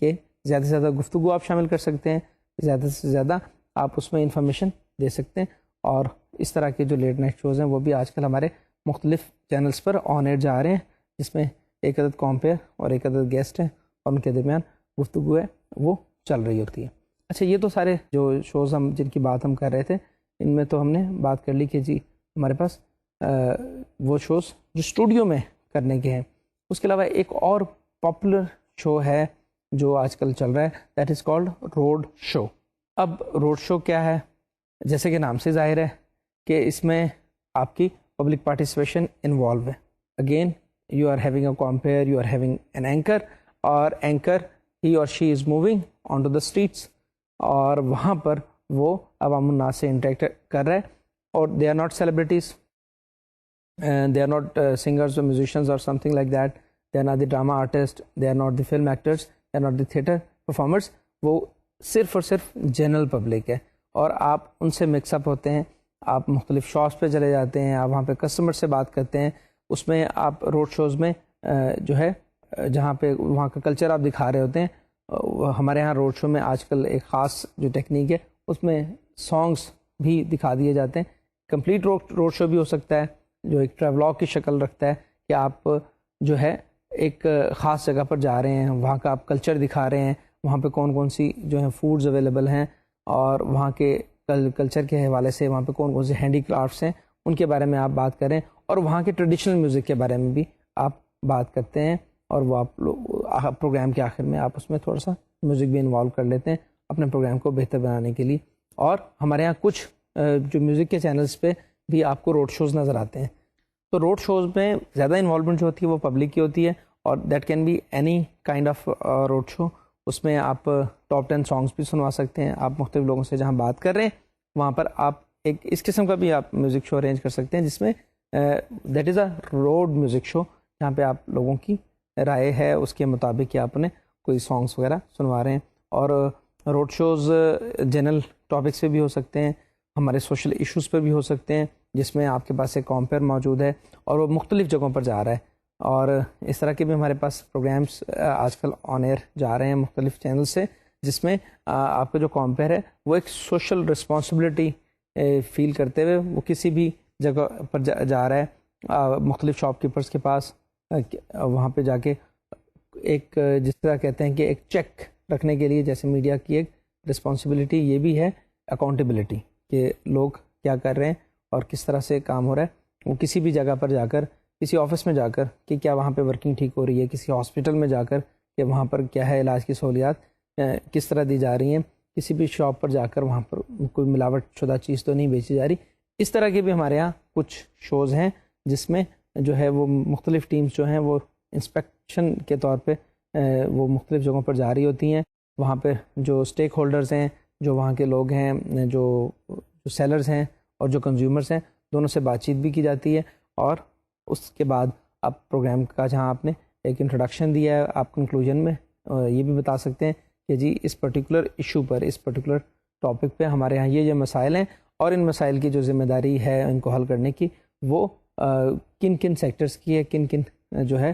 کہ زیادہ سے زیادہ گفتگو آپ شامل کر سکتے ہیں، زیادہ سے زیادہ آپ اس میں انفارمیشن دے سکتے ہیں. اور اس طرح کے جو لیٹ نائٹ شوز ہیں وہ بھی آج کل ہمارے مختلف چینلز پر آن ایئر جا رہے ہیں، جس میں ایک عدد کمپیئر اور ایک عدد گیسٹ ہیں، اور ان کے درمیان گفتگو ہے وہ چل رہی ہوتی ہے. اچھا، یہ تو سارے جو شوز ہم جن کی بات ہم کر رہے تھے، ان میں تو ہم نے بات کر لی کہ جی ہمارے پاس وہ شوز جو اسٹوڈیو میں کرنے کے ہیں. اس کے علاوہ ایک اور پاپولر شو ہے جو آج کل چل رہا ہے، that is called road show. اب روڈ شو کیا ہے؟ جیسے کہ نام سے ظاہر ہے کہ اس میں آپ کی پبلک پارٹیسپیشن انوالو ہے. Again you are having a compere, you are having an anchor, اور اینکر ہی اور she is moving on to the streets, اور وہاں پر وہ عوام الناس سے انٹریکٹ کر رہا ہے. اور they are not celebrities, they are not singers or musicians or something like that, they are not the drama artists, they are not the film actors, they are not the theater performers. وہ صرف اور صرف general public ہے، اور آپ ان سے mix up ہوتے ہیں، آپ مختلف شاپس پہ چلے جاتے ہیں، آپ وہاں پہ کسٹمر سے بات کرتے ہیں. اس میں آپ روڈ شوز میں جو ہے جہاں پہ وہاں کا کلچر آپ دکھا رہے ہوتے ہیں. ہمارے ہاں روڈ شو میں آج کل ایک خاص جو ٹیکنیک ہے اس میں سانگس بھی دکھا دیے جاتے ہیں. کمپلیٹ روڈ شو بھی ہو سکتا ہے جو ایک ٹریولاگ کی شکل رکھتا ہے کہ آپ جو ہے ایک خاص جگہ پر جا رہے ہیں، وہاں کا آپ کلچر دکھا رہے ہیں، وہاں پہ کون کون سی جو ہیں فوڈز اویلیبل ہیں، اور وہاں کے کلچر کے حوالے سے وہاں پہ کون کون سے ہینڈی کرافٹس ہیں ان کے بارے میں آپ بات کریں، اور وہاں کے ٹریڈیشنل میوزک کے بارے میں بھی آپ بات کرتے ہیں. اور وہ آپ پروگرام کے آخر میں آپ اس میں تھوڑا سا میوزک بھی انوالو کر لیتے ہیں اپنے پروگرام کو بہتر بنانے کے لیے. اور ہمارے یہاں کچھ جو میوزک کے چینلز پہ بھی آپ کو روڈ شوز نظر آتے ہیں. تو روڈ شوز میں زیادہ انوالومنٹ جو ہوتی ہے وہ پبلک کی ہوتی ہے، اور that can be any kind of road show. اس میں آپ ٹاپ 10 سانگس بھی سنوا سکتے ہیں، آپ مختلف لوگوں سے جہاں بات کر رہے ہیں وہاں پر آپ ایک اس قسم کا بھی آپ میوزک شو ارینج کر سکتے ہیں جس میں that is a road music show, جہاں پہ آپ لوگوں کی رائے ہے اس کے مطابق کہ آپ نے کوئی سانگس وغیرہ سنوا رہے ہیں. اور روڈ شوز جنرل ٹاپکس پہ بھی ہو سکتے ہیں، ہمارے سوشل ایشوز پہ بھی ہو سکتے ہیں، جس میں آپ کے پاس ایک کمپیئر موجود ہے اور وہ مختلف جگہوں پر جا رہا ہے. اور اس طرح کے بھی ہمارے پاس پروگرامس آج کل آن ایئر جا رہے ہیں مختلف چینل سے، جس میں آپ کا جو کمپیئر ہے وہ ایک سوشل رسپانسبلٹی فیل کرتے ہوئے وہ کسی بھی جگہ پر جا رہا ہے، مختلف شاپ کیپرز کے پاس، وہاں پہ جا کے ایک جس طرح کہتے ہیں کہ ایک چیک رکھنے کے لیے، جیسے میڈیا کی ایک رسپانسبلٹی یہ بھی ہے اکاؤنٹیبلٹی، کہ لوگ کیا کر رہے ہیں اور کس طرح سے کام ہو رہا ہے، وہ کسی بھی جگہ پر جا کر، کسی آفس میں جا کر کہ کیا وہاں پہ ورکنگ ٹھیک ہو رہی ہے، کسی ہاسپٹل میں جا کر کہ وہاں پر کیا ہے علاج کی سہولیات کس طرح دی جا رہی ہیں، کسی بھی شاپ پر جا کر وہاں پر کوئی ملاوٹ شدہ چیز تو نہیں بیچی جا رہی۔ اس طرح کے بھی ہمارے یہاں کچھ شوز ہیں جس میں جو ہے وہ مختلف ٹیمز جو ہیں وہ انسپیکشن کے طور پہ وہ مختلف جگہوں پر جا رہی ہوتی ہیں، وہاں پہ جو اسٹیک ہولڈرز ہیں، جو وہاں کے لوگ ہیں، جو سیلرز ہیں اور جو کنزیومرز ہیں، دونوں سے بات چیت بھی کی جاتی ہے، اور اس کے بعد آپ پروگرام کا جہاں آپ نے ایک انٹروڈکشن دیا ہے، آپ کنکلوژن میں یہ بھی بتا سکتے ہیں کہ جی اس پرٹیکولر ایشو پر، اس پرٹیکولر ٹاپک پہ ہمارے یہاں یہ مسائل ہیں، اور ان مسائل کی جو ذمہ داری ہے ان کو حل کرنے کی وہ کن کن سیکٹرز کی ہے، کن کن جو ہے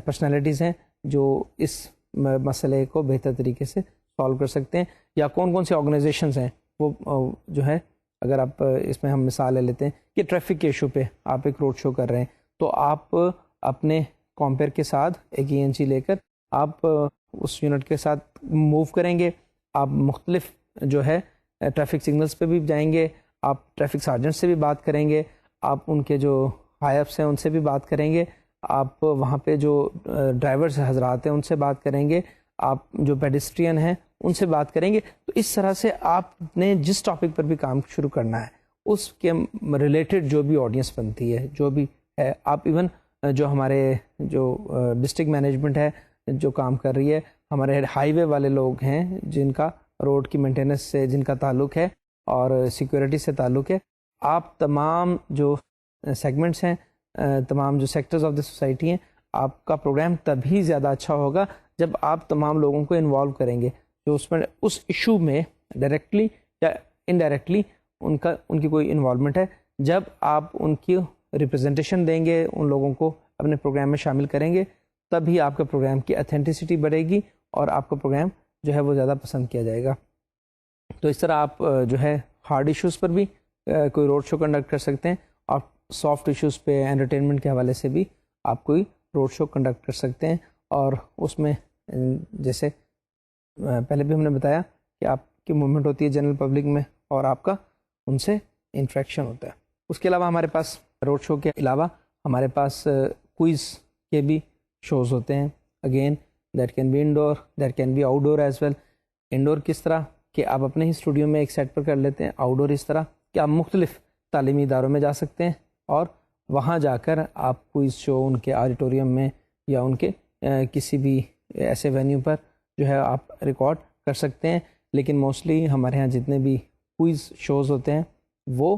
پرسنالٹیز ہیں جو اس مسئلے کو بہتر طریقے سے سالو کر سکتے ہیں، یا کون کون سی آرگنائزیشنز ہیں وہ جو ہے، اگر آپ اس میں ہم مثال لے لیتے ہیں کہ ٹریفک کے ایشو پہ آپ ایک روڈ شو کر رہے ہیں، تو آپ اپنے کمپیئر کے ساتھ ایک ENC لے کر آپ اس یونٹ کے ساتھ موو کریں گے، آپ مختلف جو ہے ٹریفک سگنلز پہ بھی جائیں گے، آپ ٹریفک سارجنٹ سے بھی بات کریں گے، آپ ان کے جو ہائی اپس ہیں ان سے بھی بات کریں گے، آپ وہاں پہ جو ڈرائیورز حضرات ہیں ان سے بات کریں گے، آپ جو پیڈسٹرین ہیں ان سے بات کریں گے۔ تو اس طرح سے آپ نے جس ٹاپک پر بھی کام شروع کرنا ہے اس کے ریلیٹڈ جو بھی آڈینس بنتی ہے، جو بھی ہے، آپ ایون جو ہمارے جو ڈسٹرکٹ مینجمنٹ ہے جو کام کر رہی ہے، ہمارے ہائی وے والے لوگ ہیں جن کا روڈ کی مینٹیننس سے جن کا تعلق ہے اور سیکورٹی سے تعلق ہے، آپ تمام جو سیگمنٹس ہیں، تمام جو سیکٹرز آف دا سوسائٹی ہیں، آپ کا پروگرام تبھی زیادہ اچھا ہوگا جب آپ تمام لوگوں کو انوالو کریں گے جو اس میں اس ایشو میں ڈائریکٹلی یا انڈائریکٹلی ان کی کوئی انوالومنٹ ہے۔ جب آپ ان کی ریپرزنٹیشن دیں گے، ان لوگوں کو اپنے پروگرام میں شامل کریں گے، تبھی آپ کے پروگرام کی اتھینٹسٹی بڑھے گی اور آپ کا پروگرام جو ہے وہ زیادہ پسند کیا جائے گا۔ تو اس طرح آپ جو ہے ہارڈ ایشوز پر بھی کوئی روڈ شو کنڈکٹ کر سکتے ہیں، اور سافٹ ایشوز پہ انٹرٹینمنٹ کے حوالے سے بھی آپ کوئی روڈ شو کنڈکٹ کر سکتے ہیں، اور اس میں جیسے پہلے بھی ہم نے بتایا کہ آپ کی موومنٹ ہوتی ہے جنرل پبلک میں اور آپ کا ان سے انٹریکشن ہوتا ہے۔ اس کے علاوہ ہمارے پاس روڈ شو کے علاوہ ہمارے پاس کوئز کے بھی شوز ہوتے ہیں، again that can be indoor, that can be outdoor as well. Indoor کس طرح کہ آپ اپنے ہی اسٹوڈیو میں ایک سیٹ پر کر لیتے ہیں، آؤٹ ڈور اس طرح کہ آپ مختلف تعلیمی اداروں میں جا سکتے ہیں اور وہاں جا کر آپ کوئز شو ان کے آڈیٹوریم میں یا ان کے کسی بھی ایسے وینیو پر جو ہے آپ ریکارڈ کر سکتے ہیں۔ لیکن موسٹلی ہمارے ہاں جتنے بھی کوئز شوز ہوتے ہیں وہ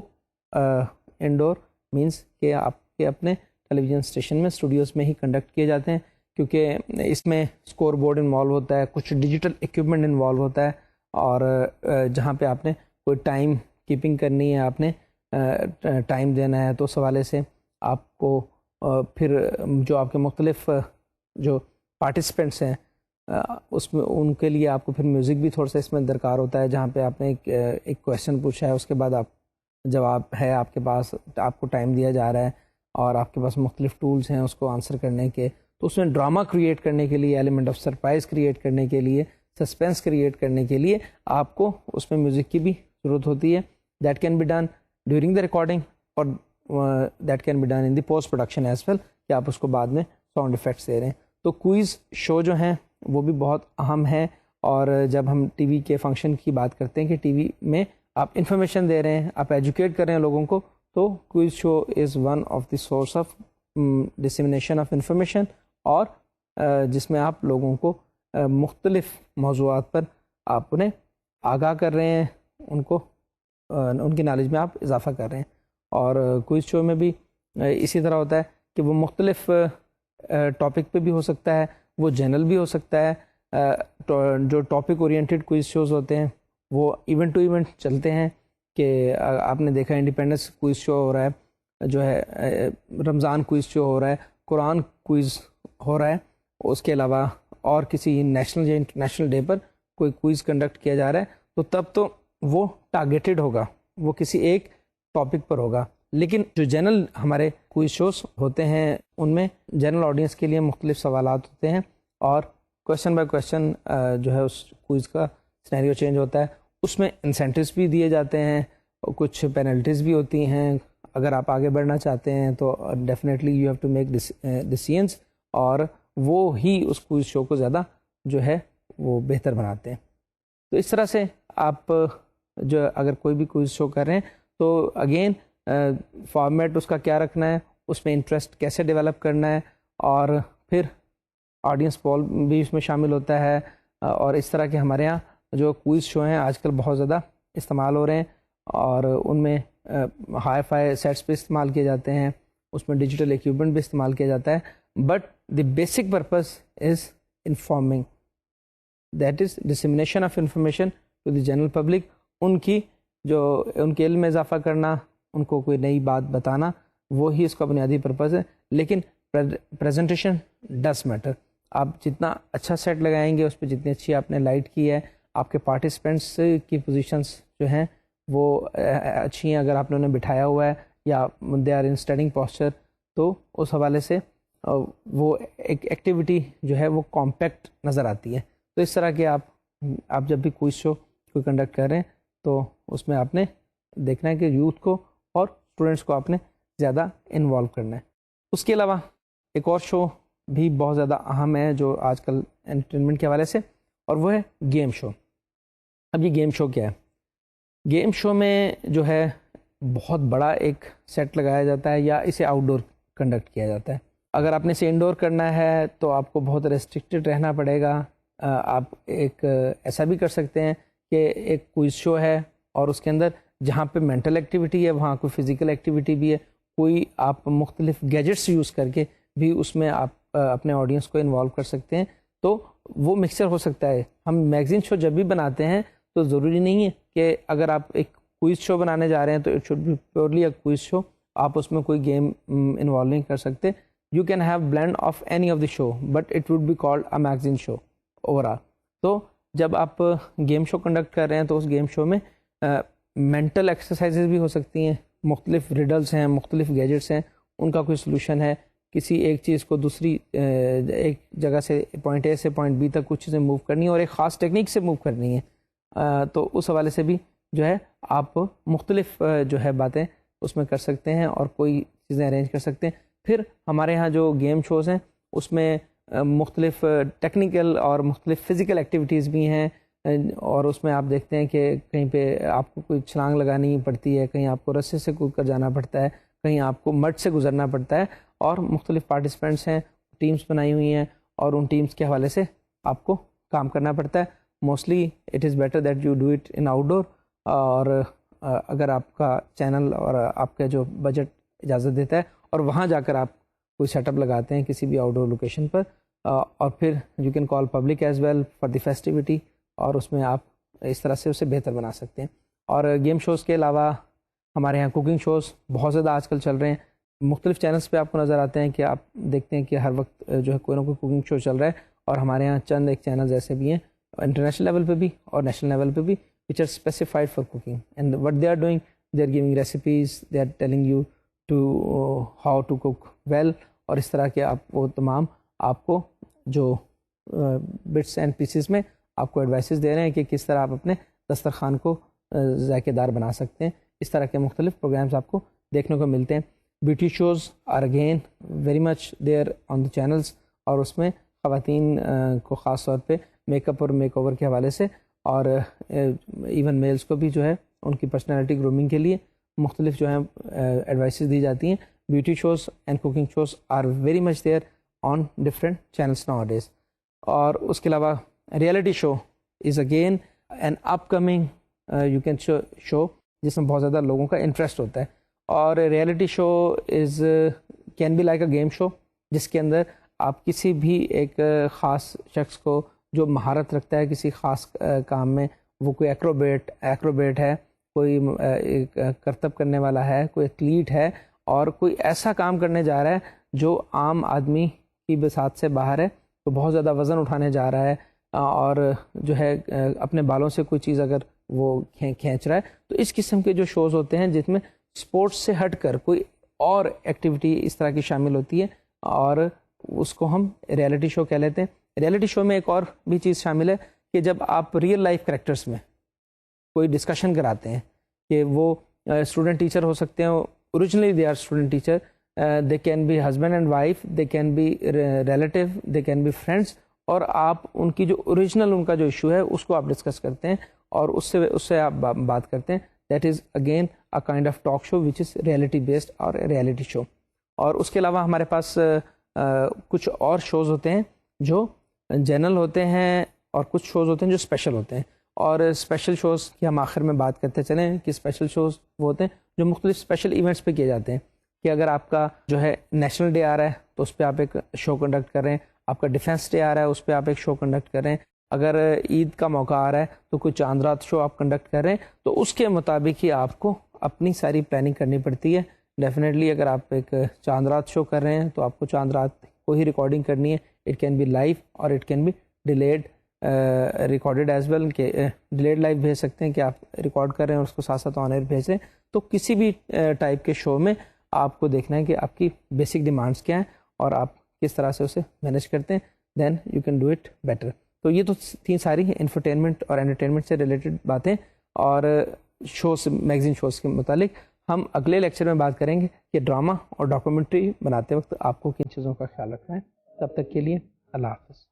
انڈور مینس کہ آپ کے اپنے ٹیلی ویژن اسٹیشن میں اسٹوڈیوز میں ہی کنڈکٹ کیے جاتے ہیں، کیونکہ اس میں اسکور بورڈ انوالو ہوتا ہے، کچھ ڈیجیٹل اکوپمنٹ انوالو ہوتا ہے، اور جہاں پہ آپ نے کوئی ٹائم کیپنگ کرنی ہے، آپ نے ٹائم دینا ہے، تو اس حوالے سے آپ کو پھر جو آپ کے مختلف جو پارٹیسپینٹس ہیں اس میں ان کے لیے آپ کو پھر میوزک بھی تھوڑا سا اس میں درکار ہوتا ہے، جہاں پہ آپ نے ایک کویشچن پوچھا ہے، اس کے بعد آپ جواب ہے آپ کے پاس، آپ کو ٹائم دیا جا رہا ہے اور آپ کے پاس مختلف ٹولز ہیں اس کو آنسر کرنے کے، تو اس میں ڈرامہ کریٹ کرنے کے لیے، ایلیمنٹ آف سرپرائز کریٹ کرنے کے لیے، سسپینس کریٹ کرنے کے لیے آپ کو اس میں میوزک کی بھی ضرورت ہوتی ہے۔ That can be done during the recording, اور that can be done in the post production as well, کہ آپ اس کو بعد میں ساؤنڈ افیکٹس دے رہے ہیں۔ تو کوئز شو جو ہیں وہ بھی بہت اہم ہے، اور جب ہم ٹی وی کے فنکشن کی بات کرتے ہیں کہ ٹی وی میں آپ انفارمیشن دے رہے ہیں، آپ ایجوکیٹ کر رہے ہیں لوگوں کو، تو quiz show is one of the source of dissemination of information, اور جس میں آپ لوگوں کو مختلف موضوعات پر آپ انہیں آگاہ کر رہے ہیں، ان کو ان کی نالج میں آپ اضافہ کر رہے ہیں۔ اور کوئز شو میں بھی اسی طرح ہوتا ہے کہ وہ مختلف ٹاپک پہ بھی ہو سکتا ہے، وہ جنرل بھی ہو سکتا ہے۔ جو ٹاپک اورینٹیڈ کوئز شوز ہوتے ہیں وہ ایونٹ ٹو ایونٹ چلتے ہیں، کہ آپ نے دیکھا انڈیپینڈنس کوئز شو ہو رہا ہے، جو ہے رمضان کوئز شو ہو رہا ہے، قرآن کوئز ہو رہا ہے، اس کے علاوہ اور کسی نیشنل یا انٹرنیشنل ڈے پر کوئی کوئز کنڈکٹ کیا جا رہا ہے، تو تب تو وہ ٹارگیٹڈ ہوگا، وہ کسی ایک ٹاپک پر ہوگا. لیکن جو جنرل ہمارے کوئز شوز ہوتے ہیں ان میں جنرل آڈینس کے لیے مختلف سوالات ہوتے ہیں، اور کویشچن بائی کویشچن جو ہے اس کوئز کا سینیریو چینج ہوتا ہے. اس میں انسینٹیوز بھی دیے جاتے ہیں، کچھ پینلٹیز بھی ہوتی ہیں. اگر آپ آگے بڑھنا چاہتے ہیں تو definitely you have to make decisions, اور وہ ہی اس کوئز شو کو زیادہ جو ہے وہ بہتر بناتے ہیں. تو اس طرح سے آپ جو اگر کوئی بھی کوئز شو کر رہے ہیں تو اگین فارمیٹ اس کا کیا رکھنا ہے، اس میں انٹرسٹ کیسے ڈیولپ کرنا ہے، اور پھر آڈینس پول بھی اس میں شامل ہوتا ہے. اور اس طرح کے ہمارے ہاں جو کوئز شو ہیں آج کل بہت زیادہ استعمال ہو رہے ہیں، اور ان میں ہائی فائی سیٹس بھی استعمال کیے جاتے ہیں، اس میں ڈیجیٹل ایکوپمنٹ بھی استعمال کیا جاتا ہے. But the basic purpose is informing, that is dissemination of information to the general public. ان کے علم میں اضافہ کرنا، ان کو کوئی نئی بات بتانا، وہی اس کا بنیادی پرپز ہے. لیکن پریزنٹیشن ڈز میٹر. آپ جتنا اچھا سیٹ لگائیں گے، اس پہ جتنی اچھی آپ نے لائٹ کی ہے، آپ کے پارٹیسپینٹس کی پوزیشنس جو ہیں وہ اچھی ہیں، اگر آپ نے انہیں بٹھایا ہوا ہے یا they are in standing posture, تو اس حوالے سے وہ ایک ایکٹیویٹی جو ہے وہ کمپیکٹ نظر آتی ہے. تو اس طرح کے آپ جب بھی کوئز شو کوئی کنڈکٹ کر رہے ہیں تو اس میں آپ نے دیکھنا ہے کہ یوتھ کو اور اسٹوڈنٹس کو آپ نے زیادہ انوالو کرنا ہے. اس کے علاوہ ایک اور شو بھی بہت زیادہ اہم ہے جو آج کل انٹرٹینمنٹ کے حوالے سے، اور وہ ہے گیم شو. اب یہ گیم شو کیا ہے؟ گیم شو میں جو ہے بہت بڑا ایک سیٹ لگایا جاتا ہے، یا اسے آؤٹ ڈور کنڈکٹ کیا جاتا ہے. اگر آپ نے اسے انڈور کرنا ہے تو آپ کو بہت ریسٹرکٹڈ رہنا پڑے گا. آپ ایک ایسا بھی کر سکتے ہیں کہ ایک کوئز شو ہے اور اس کے اندر جہاں پہ مینٹل ایکٹیویٹی ہے وہاں کوئی فزیکل ایکٹیویٹی بھی ہے. کوئی آپ مختلف گیجٹس یوز کر کے بھی اس میں آپ اپنے آڈینس کو انوالو کر سکتے ہیں. تو وہ مکسچر ہو سکتا ہے. ہم میگزین شو جب بھی بناتے ہیں تو ضروری نہیں ہے کہ اگر آپ ایک کوئز شو بنانے جا رہے ہیں تو it should be purely a quiz show. آپ اس میں کوئی گیم انوالو نہیں کر سکتے. You can have blend of any of the show but it would be called a magazine show overall. تو جب آپ گیم شو کنڈکٹ کر رہے ہیں تو اس گیم شو میں مینٹل ایکسرسائزز بھی ہو سکتی ہیں، مختلف ریڈلز ہیں، مختلف گیجٹس ہیں، ان کا کوئی سلوشن ہے. کسی ایک چیز کو دوسری ایک جگہ سے پوائنٹ اے سے پوائنٹ بی تک کچھ چیزیں موو کرنی ہے اور ایک خاص ٹیکنیک سے موو کرنی ہے. تو اس حوالے سے بھی جو ہے آپ مختلف جو ہے باتیں اس میں کر سکتے ہیں اور کوئی چیزیں ارینج کر سکتے ہیں. پھر ہمارے ہاں جو گیم شوز ہیں اس میں مختلف ٹیکنیکل اور مختلف فزیکل ایکٹیویٹیز بھی ہیں، اور اس میں آپ دیکھتے ہیں کہ کہیں پہ آپ کو کوئی چھلانگ لگانی پڑتی ہے، کہیں آپ کو رسے سے کود کر جانا پڑتا ہے، کہیں آپ کو مڈ سے گزرنا پڑتا ہے، اور مختلف پارٹیسپینٹس ہیں، ٹیمز بنائی ہوئی ہیں، اور ان ٹیمز کے حوالے سے آپ کو کام کرنا پڑتا ہے. Mostly it is better that you do it in outdoor. اور اگر آپ کا چینل اور آپ کا جو بجٹ اجازت دیتا ہے اور وہاں جا کر آپ کوئی سیٹ اپ لگاتے ہیں کسی بھی آؤٹ ڈور لوکیشن پر، اور پھر you can call public as well for the festivity, اور اس میں آپ اس طرح سے اسے بہتر بنا سکتے ہیں. اور گیم شوز کے علاوہ ہمارے یہاں کوکنگ شوز بہت زیادہ آج کل چل رہے ہیں. مختلف چینلز پہ آپ کو نظر آتے ہیں کہ آپ دیکھتے ہیں کہ ہر وقت جو ہے کوئی نہ کوئی کوکنگ شو چل رہا ہے. اور ہمارے یہاں چند ایک چینلز ایسے بھی ہیں انٹرنیشنل لیول پہ بھی اور نیشنل لیول پہ بھی which are specified for cooking, and what they are doing, they are giving recipes, they are telling you to how to cook well, اور اس طرح کے آپ وہ تمام آپ کو جو بٹس اینڈ پیسز میں آپ کو ایڈوائسز دے رہے ہیں کہ کس طرح آپ اپنے دسترخوان کو ذائقے دار بنا سکتے ہیں. اس طرح کے مختلف پروگرامز آپ کو دیکھنے کو ملتے ہیں. Beauty shows are again very much there on the channels, اور اس میں خواتین کو خاص طور پہ میک اپ اور میک اوور کے حوالے سے، اور ایون میلز کو بھی جو ہے ان کی پرسنالٹی گرومنگ کے لیے مختلف جو ہیں ایڈوائسز دی جاتی ہیں. Beauty shows and cooking shows are very much there on different channels nowadays. اور اس کے علاوہ reality show is again an upcoming you can show جس میں بہت زیادہ لوگوں کا انٹرسٹ ہوتا ہے. اور reality show is can be like a game show, جس کے اندر آپ کسی بھی ایک خاص شخص کو جو مہارت رکھتا ہے کسی خاص کام میں، وہ کوئی ایکروبیٹ ہے، کوئی کرتب کرنے والا ہے، کوئی ایتھلیٹ ہے، اور کوئی ایسا کام کرنے جا رہا ہے جو عام آدمی کی بساط سے باہر ہے، تو بہت زیادہ وزن اٹھانے جا رہا ہے اور جو ہے اپنے بالوں سے کوئی چیز اگر وہ کھینچ رہا ہے، تو اس قسم کے جو شوز ہوتے ہیں جس میں اسپورٹس سے ہٹ کر کوئی اور ایکٹیویٹی اس طرح کی شامل ہوتی ہے، اور اس کو ہم ریئلٹی شو کہہ لیتے ہیں۔ ریئلٹی شو میں ایک اور بھی چیز شامل ہے کہ جب آپ ریئل لائف کریکٹرز میں کوئی ڈسکشن کراتے ہیں، کہ وہ اسٹوڈنٹ ٹیچر ہو سکتے ہیں، originally they are student teacher, they can be husband and wife, they can be relative, they can be friends, اور آپ ان کی جو اوریجنل ان کا جو ایشو ہے اس کو آپ ڈسکس کرتے ہیں اور اس سے آپ بات کرتے ہیں۔ That is again a kind of talk show which is reality based اور ریئلٹی شو۔ اور اس کے علاوہ ہمارے پاس کچھ اور شوز ہوتے ہیں جو جنرل ہوتے ہیں، اور کچھ شوز ہوتے ہیں جو اسپیشل ہوتے ہیں، اور اسپیشل شوز کی ہم آخر میں بات کرتے چلیں کہ اسپیشل شوز وہ ہوتے ہیں جو مختلف اسپیشل ایونٹس پہ کیے جاتے ہیں، کہ اگر آپ کا جو ہے نیشنل ڈے آ رہا ہے تو اس پہ آپ ایک شو کنڈکٹ کر رہے ہیں، آپ کا ڈیفینس ڈے آ رہا ہے اس پہ آپ ایک شو کنڈکٹ کر رہے ہیں، اگر عید کا موقع آ رہا ہے تو کوئی چاند رات شو آپ کنڈکٹ کر رہے ہیں، تو اس کے مطابق ہی آپ کو اپنی ساری پلاننگ کرنی پڑتی ہے۔ ڈیفینیٹلی اگر آپ ایک چاند رات شو کر رہے ہیں تو آپ کو چاند رات کو ہی ریکارڈنگ کرنی ہے، اٹ کین بی لائیو اور it can be delayed recorded as well, کہ ڈیلیڈ لائیو بھیج سکتے ہیں کہ آپ ریکارڈ کر رہے ہیں اور اس کو ساتھ ساتھ آن ایئر بھیج رہے ہیں۔ تو کسی بھی ٹائپ کے شو میں آپ کو دیکھنا ہے کہ آپ کی بیسک ڈیمانڈس کیا ہیں اور آپ کس طرح سے اسے مینیج کرتے ہیں، then you can do it better. تو یہ تو تھیں ساری انفرٹینمنٹ اور انٹرٹینمنٹ سے ریلیٹڈ باتیں، اور شوز میگزین شوز کے متعلق ہم اگلے لیکچر میں بات کریں گے کہ ڈرامہ اور ڈاکومنٹری بناتے وقت آپ کو کن چیزوں کا خیال رکھنا ہے۔ تب تک کے لیے اللہ حافظ۔